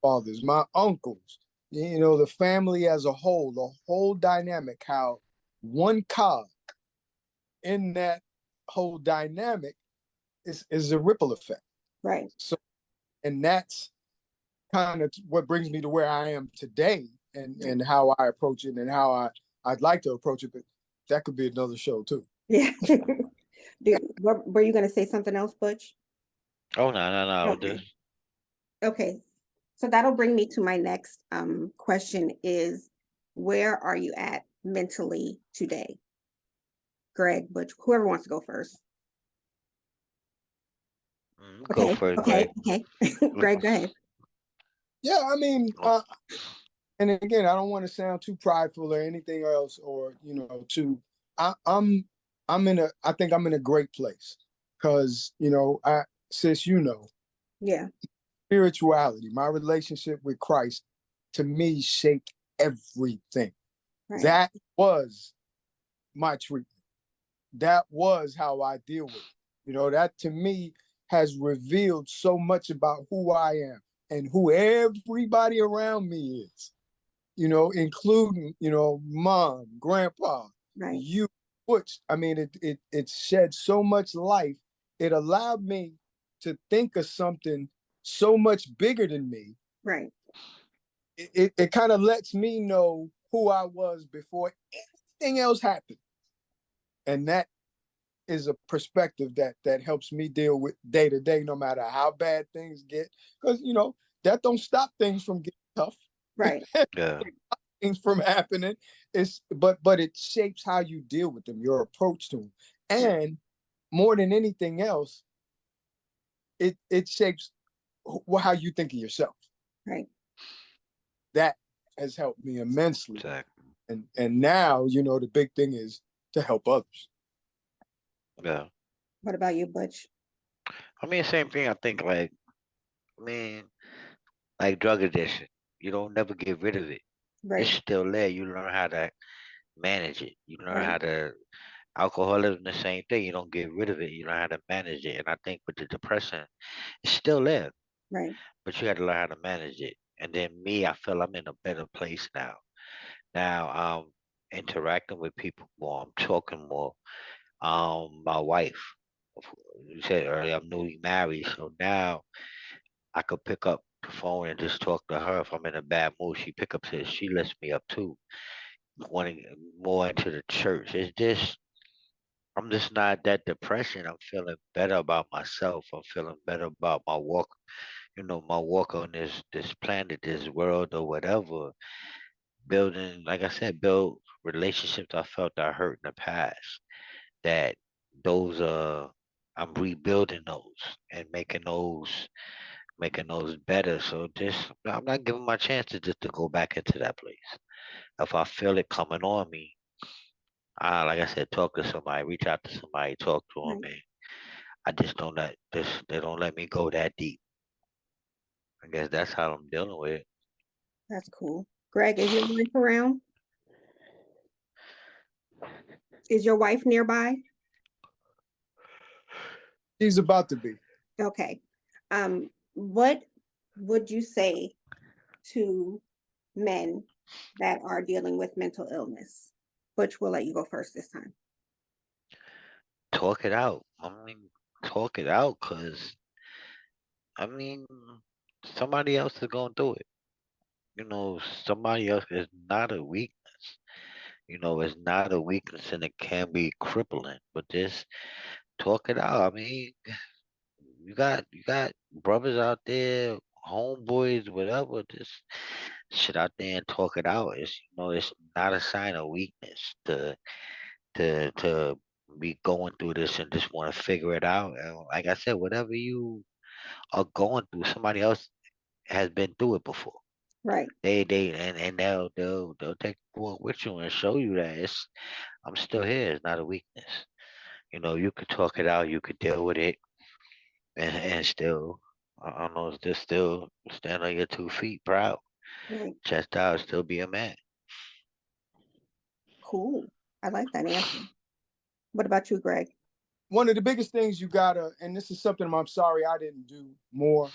grandfathers, my uncles, the family as a whole, the whole dynamic, how one cog in that whole dynamic is a ripple effect. right. So, and that's kind of what brings me to where I am today, and how I approach it and how I'd like to approach it. But that could be another show too. Yeah. Were you going to say something else, Butch? Oh, no, no, no. Okay. Okay. So that'll bring me to my next question is, where are you at mentally today? Greg, Butch, whoever wants to go first. Go Okay, first, okay, Greg. okay. Greg, go ahead. Yeah, I mean, Oh, and again, I don't want to sound too prideful or anything else, or too. I, I'm I think I'm in a great place because sis, Yeah, spirituality, my relationship with Christ, to me shaped everything. right, That was my treatment. That was how I deal with it. That to me has revealed so much about who I am and who everybody around me is, including, mom, grandpa, right, you, Butch. I mean, it shed so much life. It allowed me to think of something so much bigger than me. right, It kind of lets me know who I was before anything else happened. And that is a perspective that helps me deal with day to day, no matter how bad things get. Because that don't stop things from getting tough, right, yeah. things from happening. But it shapes how you deal with them, your approach to them, right, and more than anything else, it shapes how you think of yourself. right. That has helped me immensely, Exactly. and now the big thing is to help others. Yeah. What about you, Butch? I mean, same thing. I think, like, man, like drug addiction. You don't never get rid of it. It's Right, still there. You learn how to manage it. You learn right, how to alcoholism, the same thing. You don't get rid of it. You learn how to manage it. And I think with the depression, it's still there, right, but you got to learn how to manage it. And then me, I feel I'm in a better place now. Now I'm interacting with people more. I'm talking more. My wife, you said earlier, I'm newly married, so now I could pick up the phone and just talk to her. If I'm in a bad mood, she pick up says she lifts me up too. Wanting more into the church. It's just I'm just not that depression. I'm feeling better about myself. I'm feeling better about my walk, my walk on this planet, this world or whatever. Building, like I said, build relationships I felt I hurt in the past. That those I'm rebuilding those and making those better. So just I'm not giving my chances just to go back into that place. If I feel it coming on me, like I said, talk to somebody, reach out to somebody, talk to them, right. and I just don't let this. They don't let me go that deep. I guess that's how I'm dealing with it. That's cool. Greg, is your wife around? Is your wife nearby? She's about to be. Okay. What would you say to men that are dealing with mental illness? Butch, we'll let you go first this time. Talk it out. I mean, talk it out, cause I mean, somebody else is going through it. Somebody else is not a weakness. It's not a weakness and it can be crippling. But just talk it out. I mean, you got brothers out there, homeboys, whatever. Just shit out there and talk it out. It's not a sign of weakness to be going through this and just want to figure it out. And like I said, whatever you are going through, somebody else has been through it before. Right. And they'll take you with you and show you that I'm still here. It's not a weakness. You could talk it out. You could deal with it, and still, I don't know, just still stand on your 2 feet, proud, Right. chest out, still be a man. Cool. I like that answer. What about you, Greg? One of the biggest things you gotta, and this is something I'm sorry I didn't do more,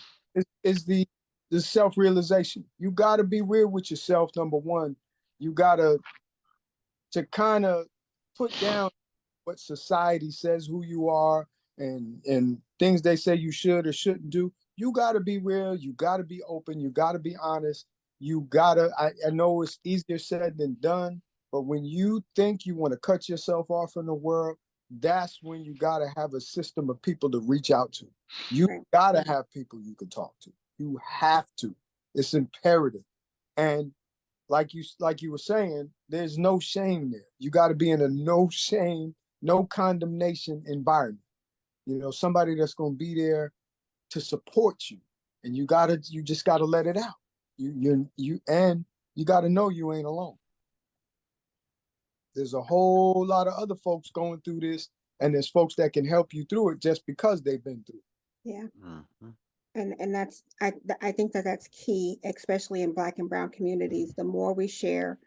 is the self-realization. You gotta be real with yourself, number one. You gotta to kind of put down what society says who you are and things they say you should or shouldn't do. You got to be real. You got to be open. You got to be honest. You gotta. I know it's easier said than done, but when you think you want to cut yourself off from the world, that's when you got to have a system of people to reach out to. You Right. got to have people you can talk to. You have to. It's imperative. And like you were saying, there's no shame there. You got to be in a no shame, no condemnation environment. Somebody that's going to be there to support you, and you just gotta let it out. You gotta know you ain't alone. There's a whole lot of other folks going through this, and there's folks that can help you through it just because they've been through it. Yeah. Mm-hmm. And that's I think that's key, especially in Black and brown communities. The more we share,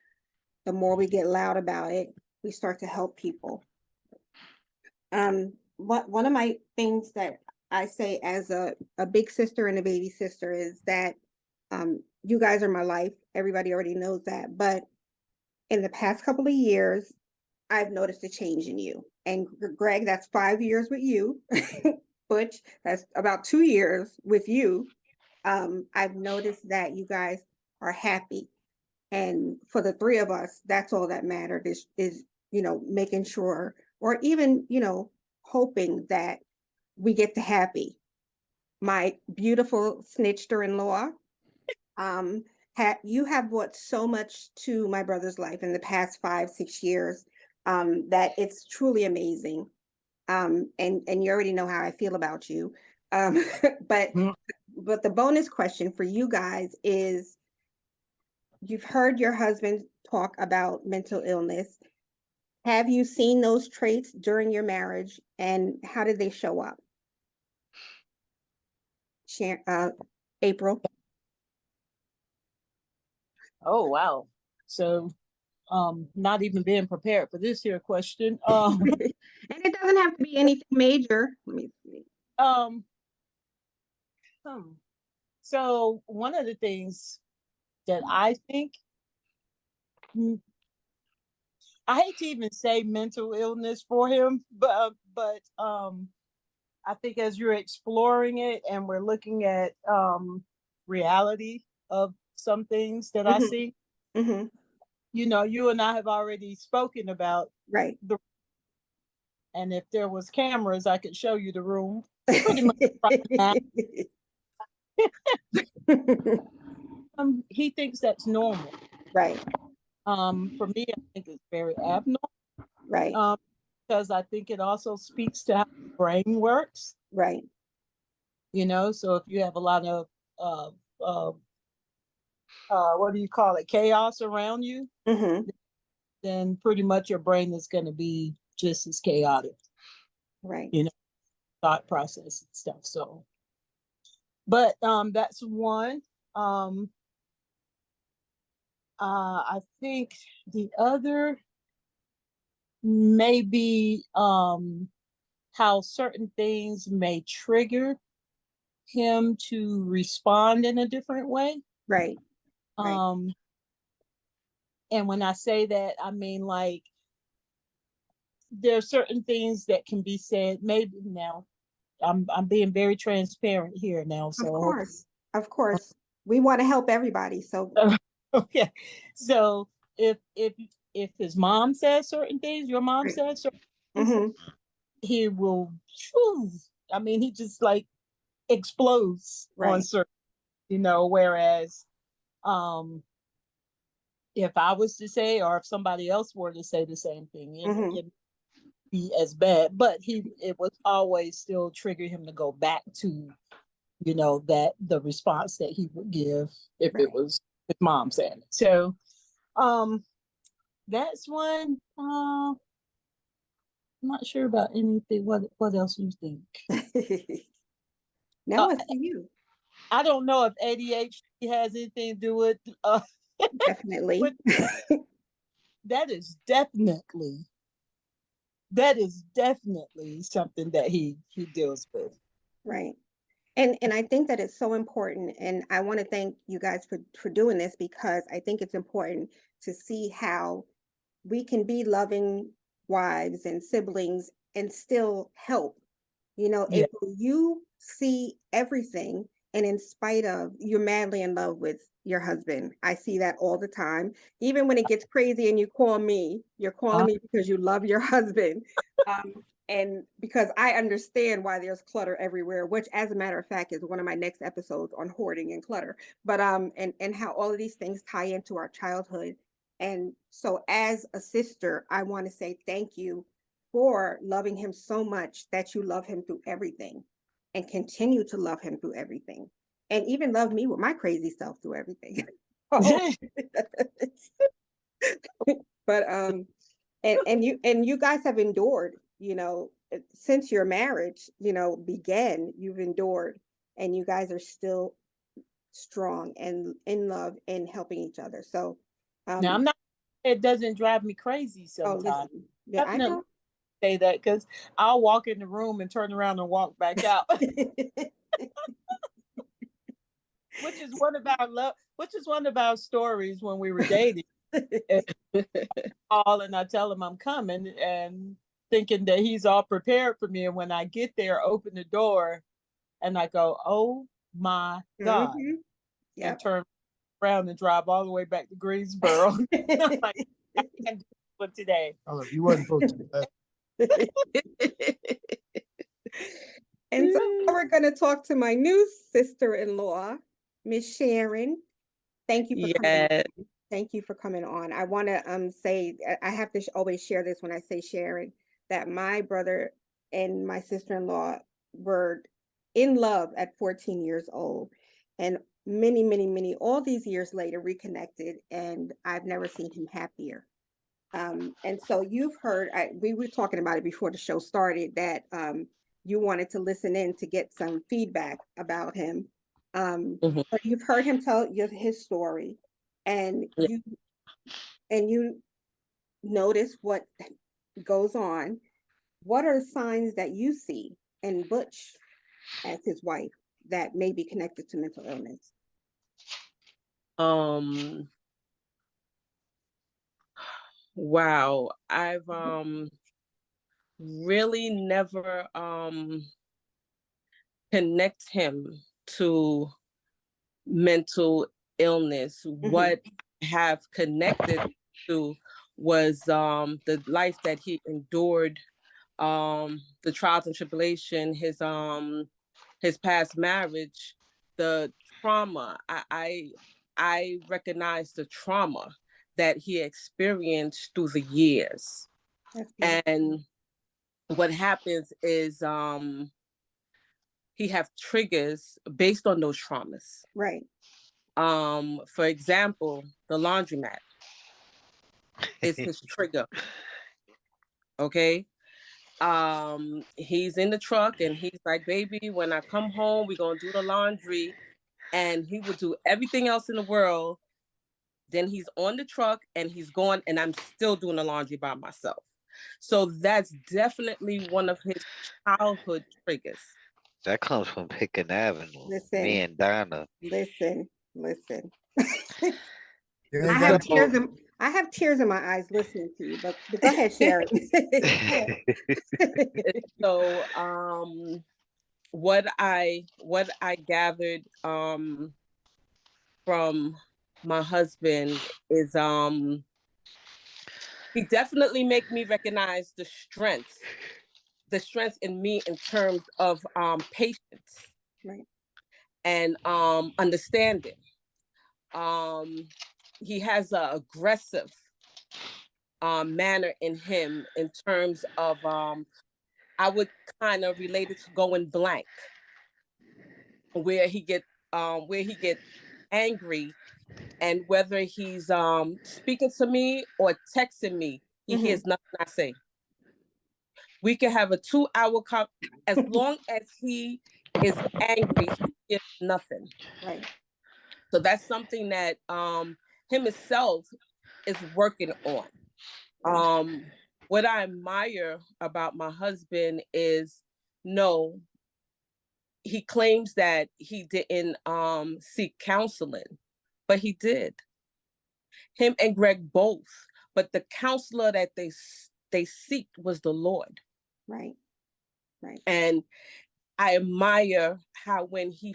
the more we get loud about it, we start to help people. One of my things that I say as a big sister and a baby sister is that you guys are my life. Everybody already knows that. But in the past couple of years, I've noticed a change in you. And Greg, that's 5 years with you. Butch, that's about 2 years with you. I've noticed that you guys are happy. And for the three of us, that's all that mattered is making sure, or even, hoping that we get to happy. My beautiful snitcher-in-law, you have brought so much to my brother's life in the past 5-6 years, that it's truly amazing. And you already know how I feel about you. But Mm. but the bonus question for you guys is, you've heard your husband talk about mental illness. Have you seen those traits during your marriage, and how did they show up? April. Oh wow. So not even being prepared for this here question. And it doesn't have to be anything major. Let me see. Um so one of the things that I think, mm, I hate to even say mental illness for him, but I think as you're exploring it and we're looking at reality of some things that I Mhm. see, Mhm. you and I have already spoken about Right. the, and if there was cameras, I could show you the room pretty much right now. He thinks that's normal. Right. For me, I think it's very abnormal. Right. Because I think it also speaks to how the brain works. Right. So if you have a lot of uh, uh, what do you call it, chaos around you, Mhm. then pretty much your brain is going to be just as chaotic. Right. Thought process and stuff. So But that's one. I think the other maybe how certain things may trigger him to respond in a different way. Right. Right. And when I say that, I mean like there are certain things that can be said. Maybe now, I'm being very transparent here now. Of So course. Of course. We want to help everybody. So okay, so if his mom says certain things, your mom right. says certain things, Mm-hmm. he will. Whew, I mean, he just like explodes on Right. certain, Whereas, if I was to say, or if somebody else were to say the same thing, Mm-hmm. it be as bad. But it would always still trigger him to go back to, that the response that he would give if Right. it was his mom saying it. So, that's one. I'm not sure about anything. What else do you think? Now it's for you. I don't know if ADHD has anything to do with. Definitely. With, that is definitely something that he deals with. Right. And I think that it's so important. And I want to thank you guys for doing this, because I think it's important to see how we can be loving wives and siblings and still help. Yeah. April, you see everything, and in spite of, you're madly in love with your husband. I see that all the time. Even when it gets crazy and you call me, you're calling me because you love your husband. And because I understand why there's clutter everywhere, which as a matter of fact is one of my next episodes on hoarding and clutter. But and how all of these things tie into our childhood. And so as a sister, I want to say thank you for loving him so much that you love him through everything and continue to love him through everything. And even love me with my crazy self through everything. But and you guys have endured, since your marriage, began, you've endured, and you guys are still strong and in love and helping each other. So Now I'm not. It doesn't drive me crazy oh, sometimes. listen, yeah, I Definitely know. say that because I'll walk in the room and turn around and walk back out. Which is one of our stories when we were dating. All and I tell him I'm coming and thinking that he's all prepared for me. And when I get there, open the door and I go, oh my God, Mm-hmm. and Yep. turn around and drive all the way back to Greensboro. Like, I can't do it for today. Oh, you wasn't supposed to do that. And so now we're going to talk to my new sister-in-law, Miss Sharon. Thank you for coming on. Yeah. Thank you for coming on. I want to say, I have to always share this when I say Sharon, that my brother and my sister-in-law were in love at 14 years old. And many, many, many, all these years later, reconnected, and I've never seen him happier. And so you've heard, we were talking about it before the show started, that you wanted to listen in to get some feedback about him. Mhm. But you've heard him tell you his story, and Yeah. you notice what goes on. What are signs that you see in Butch as his wife that may be connected to mental illness? Um, wow. I've really never connect him to mental illness. Mhm. What I have connected to was the life that he endured, the trials and tribulation, his past marriage, the trauma. I recognize the trauma that he experienced through the years. That's beautiful. And what happens is he have triggers based on those traumas. Right. For example, the laundromat is his trigger. Okay. he's in the truck and he's like, baby, when I come home, we're gonna do the laundry, and he would do everything else in the world. Then he's on the truck and he's gone, and I'm still doing the laundry by myself. So that's definitely one of his childhood triggers. That comes from Picken Avenue. Listen. Me and Donna. Listen. There's I have some- tears in my eyes listening to you, but go ahead, Sharon. So what I gathered from my husband is he definitely make me recognize the strength in me in terms of patience, Right. and understanding. He has a aggressive manner in him in terms of I would kind of relate it to going blank, where he get angry, and whether he's speaking to me or texting me, he hears nothing I say. We can have a 2-hour as long as he is angry, he hears nothing. Right. So that's something that him himself is working on. What I admire about my husband is, no, he claims that he didn't seek counseling, but he did. Him and Greg both, but the counselor that they seeked was the Lord. Right. And I admire how when he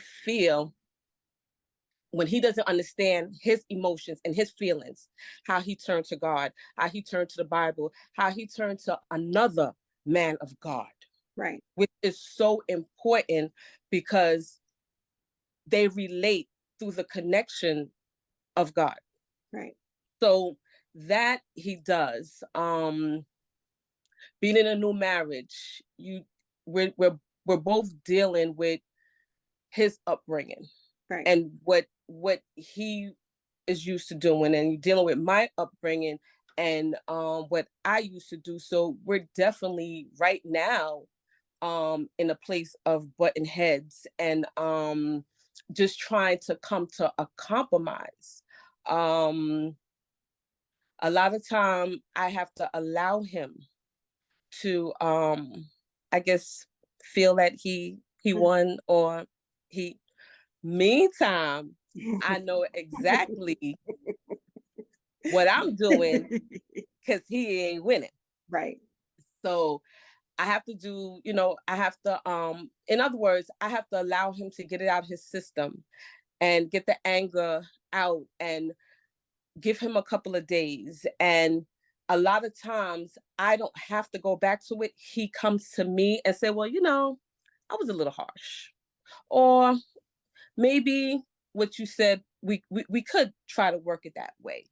doesn't understand his emotions and his feelings, how he turned to God, how he turned to the Bible, how he turned to another man of God. Right. Which is so important because they relate through the connection of God. Right. So that he does. Being in a new marriage, we're both dealing with his upbringing, right, and what he is used to doing, and dealing with my upbringing and what I used to do. So we're definitely right now in a place of button heads, and just trying to come to a compromise. A lot of time I have to allow him to I guess feel that he won, or he meantime I know exactly what I'm doing because he ain't winning. Right. So I have to do, I have to in other words, I have to allow him to get it out of his system and get the anger out, and give him a couple of days. And a lot of times I don't have to go back to it. He comes to me and say, well, I was a little harsh. Or maybe what you said, we could try to work it that way.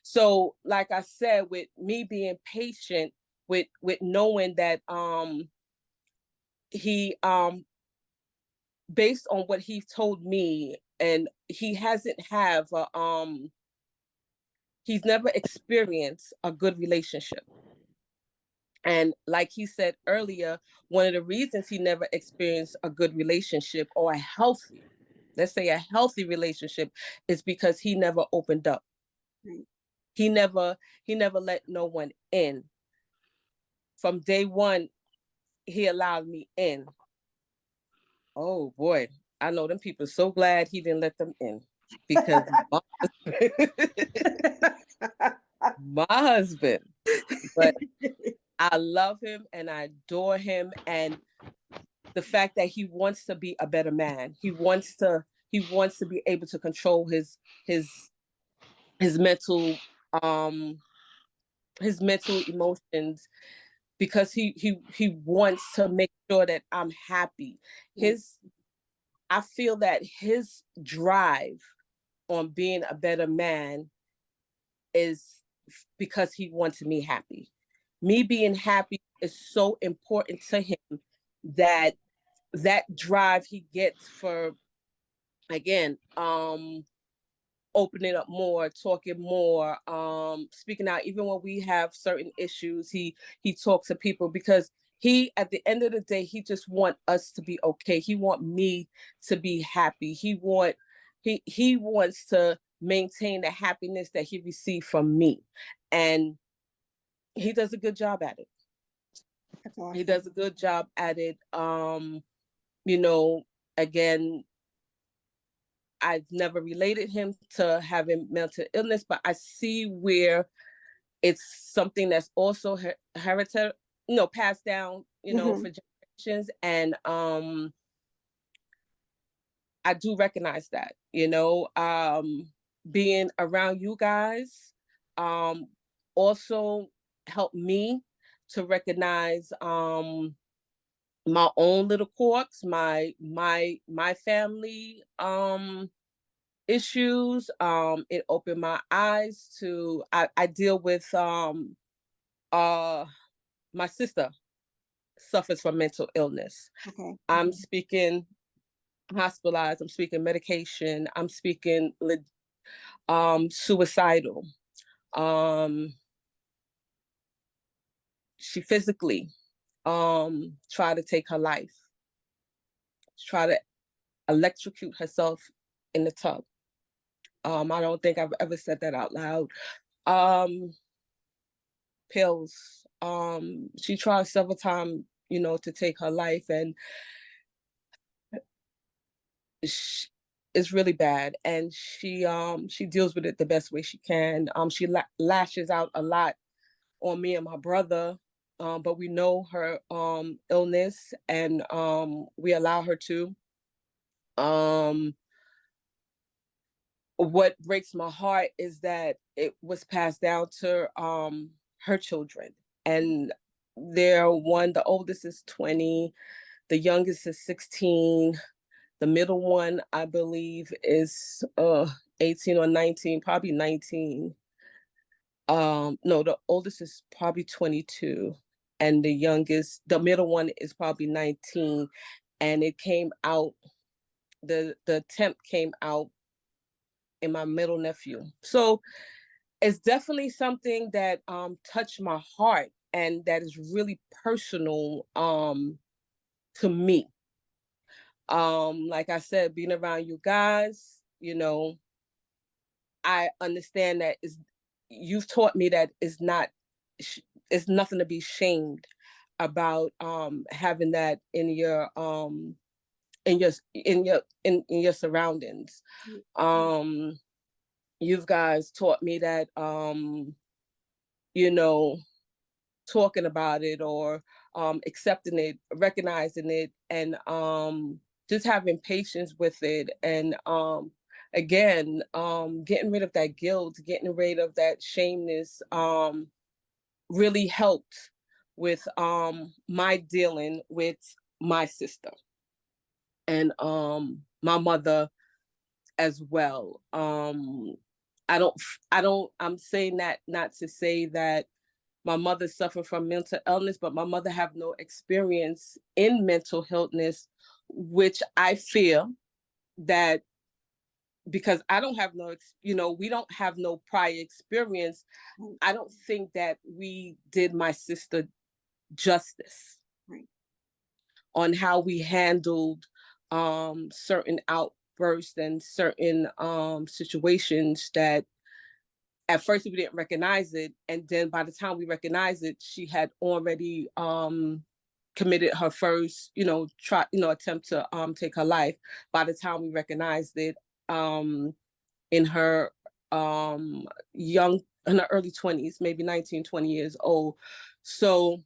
So like I said, with me being patient, with knowing that he based on what he told me, and he hasn't have he's never experienced a good relationship. And like he said earlier, one of the reasons he never experienced a good relationship, or a healthy, let's say a healthy relationship, is because he never opened up. Right. He never let no one in. From day one, he allowed me in. Oh boy, I know them people so glad he didn't let them in, because my husband, but I love him and I adore him, and the fact that he wants to be a better man. He wants to be able to control his mental emotions, because he wants to make sure that I'm happy. I feel that his drive on being a better man is because he wants me happy. Me being happy is so important to him, that drive he gets for, again, opening up more, talking more, speaking out. Even when we have certain issues, he talks to people, because he, at the end of the day, he just want us to be okay. He want me to be happy. He wants to maintain the happiness that he received from me. And he does a good job at it. That's awesome. He does a good job at it. You know, again, I've never related him to having mental illness, but I see where it's something that's also hereditary, passed down, for generations. And I do recognize that, being around you guys also helped me to recognize my own little quirks, my family issues. It opened my eyes to I deal with my sister suffers from mental illness. Okay. I'm speaking hospitalized, I'm speaking medication, I'm speaking suicidal. She physically tried to take her life. She tried to electrocute herself in the tub. I don't think I've ever said that out loud. Pills. She tried several times, to take her life, and it's really bad. And she deals with it the best way she can. She lashes out a lot on me and my brother, but we know her illness, and we allow her to. What breaks my heart is that it was passed down to her children, and the oldest is 20, the youngest is 16, the middle one I believe is 18 or 19, probably 19. No, the oldest is probably 22, and the middle one is probably 19, and it came out, the attempt came out in my middle nephew. So it's definitely something that touched my heart, and that is really personal to me. Like I said, being around you guys, I understand that you've taught me that it's nothing to be shamed about having that in your in your surroundings. You guys taught me that you know talking about it, or accepting it, recognizing it, and just having patience with it, and again, getting rid of that guilt, getting rid of that shameness, really helped with my dealing with my sister and my mother as well. I'm saying that not to say that my mother suffered from mental illness, but my mother have no experience in mental illness, which I feel that because I don't have we don't have no prior experience, I don't think that we did my sister justice. Right. On how we handled certain outbursts and certain situations that at first we didn't recognize it, and then by the time we recognized it, she had already committed her first attempt to take her life. By the time we recognized it, in her in her early 20s, maybe 19, 20 years old. So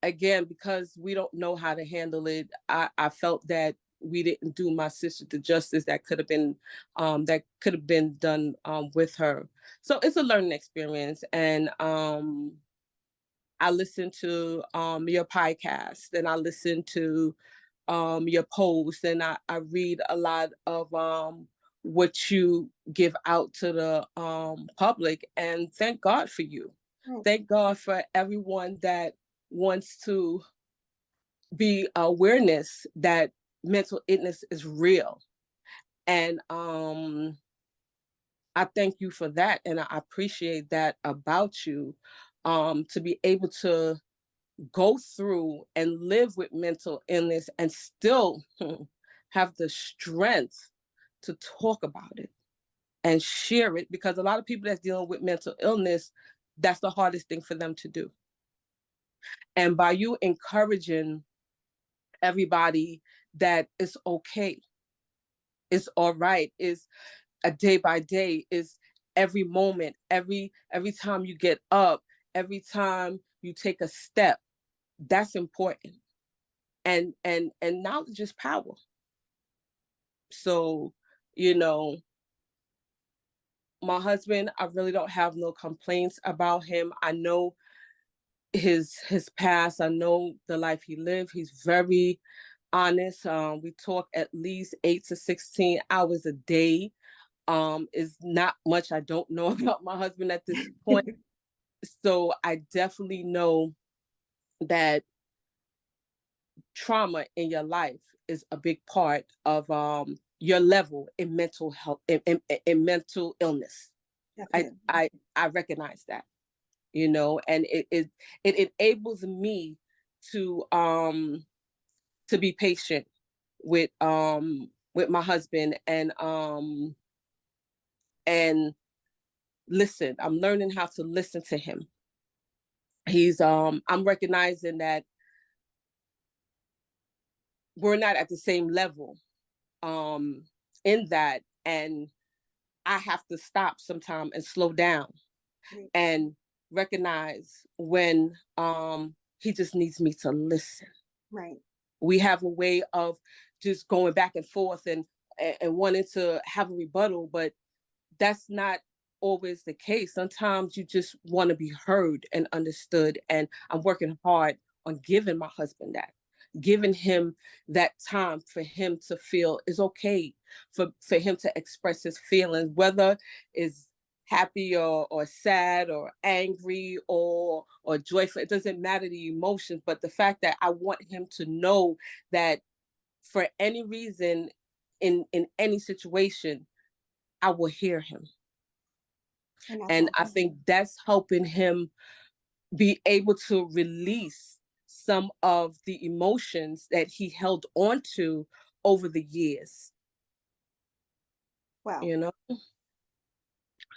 again, because we don't know how to handle it, I felt that we didn't do my sister the justice that could have been done with her. So it's a learning experience, and I listen to your podcast, and I listen to your posts, and I read a lot of what you give out to the public, and thank God for you. Thank God for everyone that wants to be awareness that mental illness is real. And I thank you for that, and I appreciate that about you, to be able to go through and live with mental illness and still have the strength to talk about it and share it, because a lot of people that's dealing with mental illness, that's the hardest thing for them to do. And by you encouraging everybody that it's okay, it's all right, is a day by day, is every moment, every time you get up, every time you take a step, that's important. And knowledge is power. So, you know, my husband, I really don't have no complaints about him. I know his past. I know the life he lived. He's very honest. We talk at least 8 to 16 hours a day. Is not much I don't know about my husband at this point. So I definitely know that trauma in your life is a big part of your level in mental health, in mental illness. I recognize that, you know, and it enables me to be patient with my husband and listen. I'm learning how to listen to him. I'm recognizing that we're not at the same level in that, and I have to stop sometime and slow down and recognize when he just needs me to listen. Right. We have a way of just going back and forth and wanting to have a rebuttal, but that's not always the case. Sometimes you just want to be heard and understood, and I'm working hard on giving my husband that, giving him that time for him to feel it's okay for him to express his feelings, whether it's happy or sad or angry or joyful. It doesn't matter the emotions, but the fact that I want him to know that for any reason, in any situation, I will hear him. And I think that's helping him be able to release some of the emotions that he held on to over the years. Wow. You know?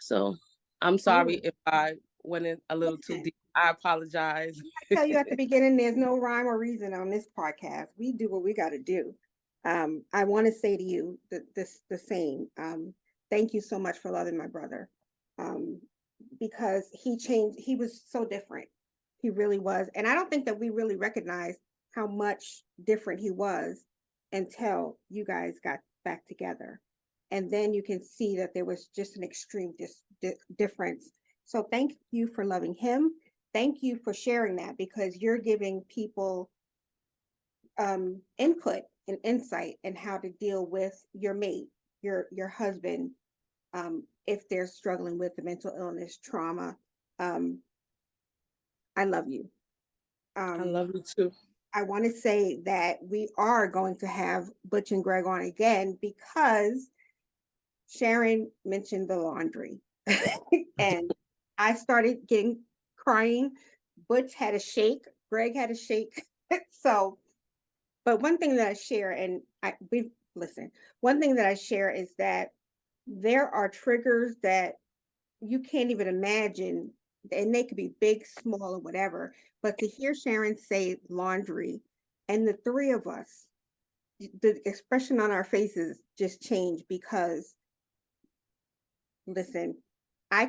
So I'm sorry if I went in a little too deep. I apologize. I tell you at the beginning, there's no rhyme or reason on this podcast. We do what we got to do. I want to say to you the same. Thank you so much for loving my brother. Because he changed, he was so different. He really was. And I don't think that we really recognized how much different he was until you guys got back together. And then you can see that there was just an extreme difference. So thank you for loving him. Thank you for sharing that, because you're giving people input and insight in how to deal with your mate, your husband, if they're struggling with the mental illness, trauma. I love you. I love you too. I want to say that we are going to have Butch and Greg on again, because Sharon mentioned the laundry and I started crying. Butch had a shake, Greg had a shake. So, but one thing that I share, and one thing that I share is that there are triggers that you can't even imagine, and they could be big, small, or whatever. But to hear Sharon say laundry, and the three of us, the expression on our faces just changed, because listen, I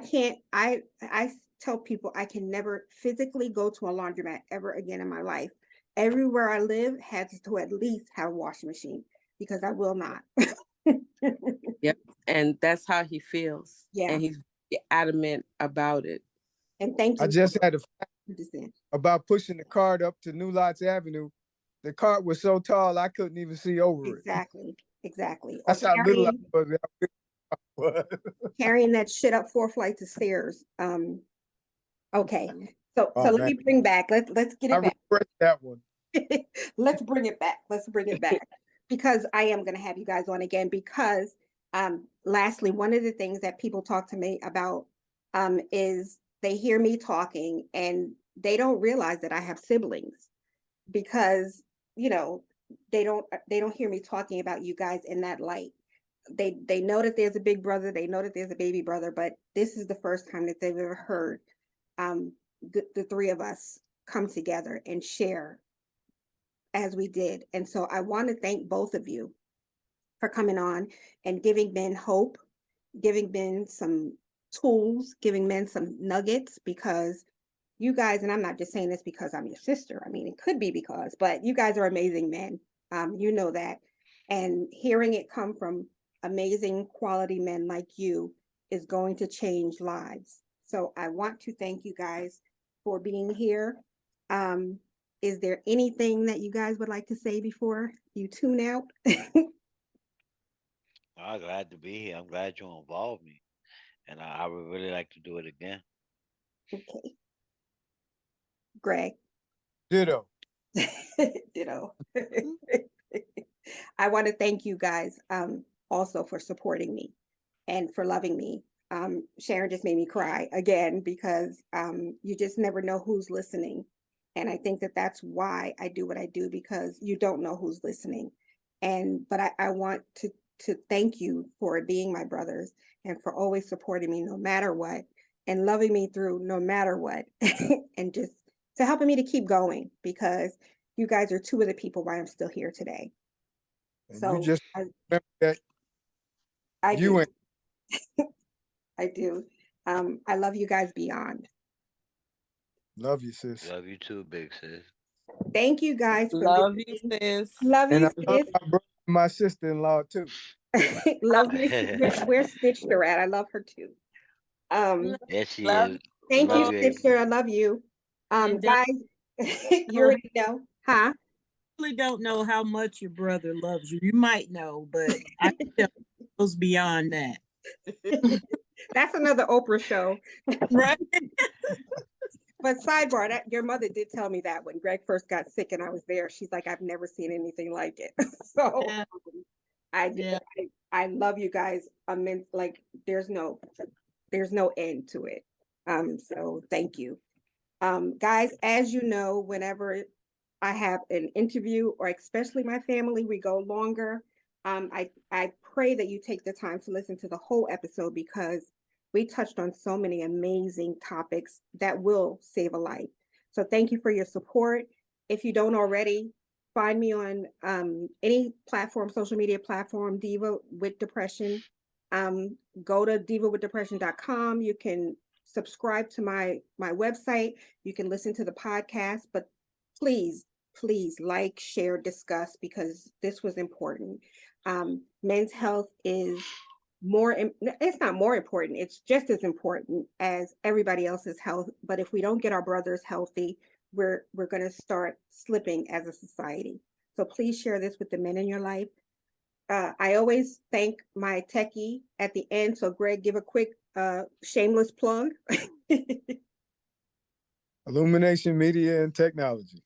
tell people I can never physically go to a laundromat ever again in my life. Everywhere I live has to at least have a washing machine, because I will not. Yep. And that's how he feels. Yeah. And he's adamant about it. And thank you. I just had a understand about pushing the cart up to New Lots Avenue. The cart was so tall I couldn't even see over it. Exactly. That's how little I was. Carrying that shit up 4 flights of stairs. Okay. So let me bring back. Let's get it back. I regret that one. Let's bring it back. Because I am going to have you guys on again, because lastly, one of the things that people talk to me about is they hear me talking and they don't realize that I have siblings because, you know, they don't hear me talking about you guys in that light. They know that there's a big brother, they know that there's a baby brother, but this is the first time that they've ever heard the three of us come together and share as we did. And so I want to thank both of you for coming on and giving men hope, giving men some tools, giving men some nuggets, because you guys, and I'm not just saying this because I'm your sister. I mean, it could be because, but you guys are amazing men. You know that. And hearing it come from amazing quality men like you is going to change lives. So I want to thank you guys for being here. Is there anything that you guys would like to say before you tune out? I'm glad to be here. I'm glad you involved me, and I would really like to do it again. Okay. Greg. Ditto. Ditto. I want to thank you guys also for supporting me and for loving me. Sharon just made me cry again because you just never know who's listening. And I think that that's why I do what I do, because you don't know who's listening. But I want to thank you for being my brothers and for always supporting me no matter what and loving me through no matter what and just to helping me to keep going, because you guys are two of the people why I'm still here today. And So you just remember that I you do. I do. I love you guys beyond. love you, sis. Love you too, big sis. Thank you guys for Love you, listening. sis. Love And you, I love sis. my brother and my sister-in-law too. Love where's Stitcher at? I love her too. Yes, she Love is. Thank Love you, you, Stitcher. April. I love you. And Guys, you already know, huh? really don't know how much your brother loves you. You might know, but I think it goes beyond that. That's another Oprah show. Right? But sidebar, that your mother did tell me that when Greg first got sick and I was there, she's like, I've never seen anything like it. So Yeah. I, Yeah. I love you guys. I mean, like there's no end to it. So thank you. Guys, as you know, whenever I have an interview, or especially my family, we go longer. I pray that you take the time to listen to the whole episode, because we touched on so many amazing topics that will save a life. So thank you for your support. If you don't already, find me on any platform, social media platform, Diva with Depression. Go to divawithdepression.com. You can subscribe to my website. You can listen to the podcast, but please like, share, discuss, because this was important. Men's health is it's not more important, it's just as important as everybody else's health. But if we don't get our brothers healthy, we're going to start slipping as a society. So please share this with the men in your life. I always thank my techie at the end. So Greg, give a quick shameless plug. Illumination Media and Technology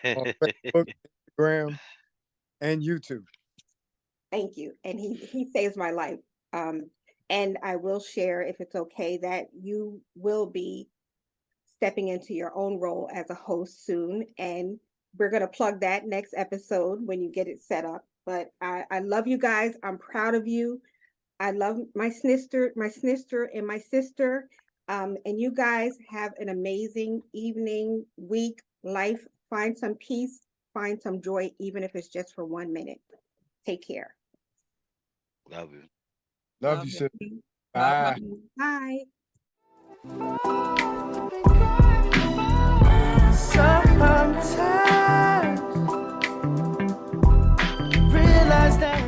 on Facebook, Instagram, and YouTube. Thank you. And he saves my life. And I will share, if it's okay, that you will be stepping into your own role as a host soon. And we're going to plug that next episode when you get it set up. But I love you guys. I'm proud of you. I love my snister and my sister. And you guys have an amazing evening, week, life. Find some peace, find some joy, even if it's just for 1 minute. Take care. Love you. Love you, sis. Bye. Bye. Sometimes realize that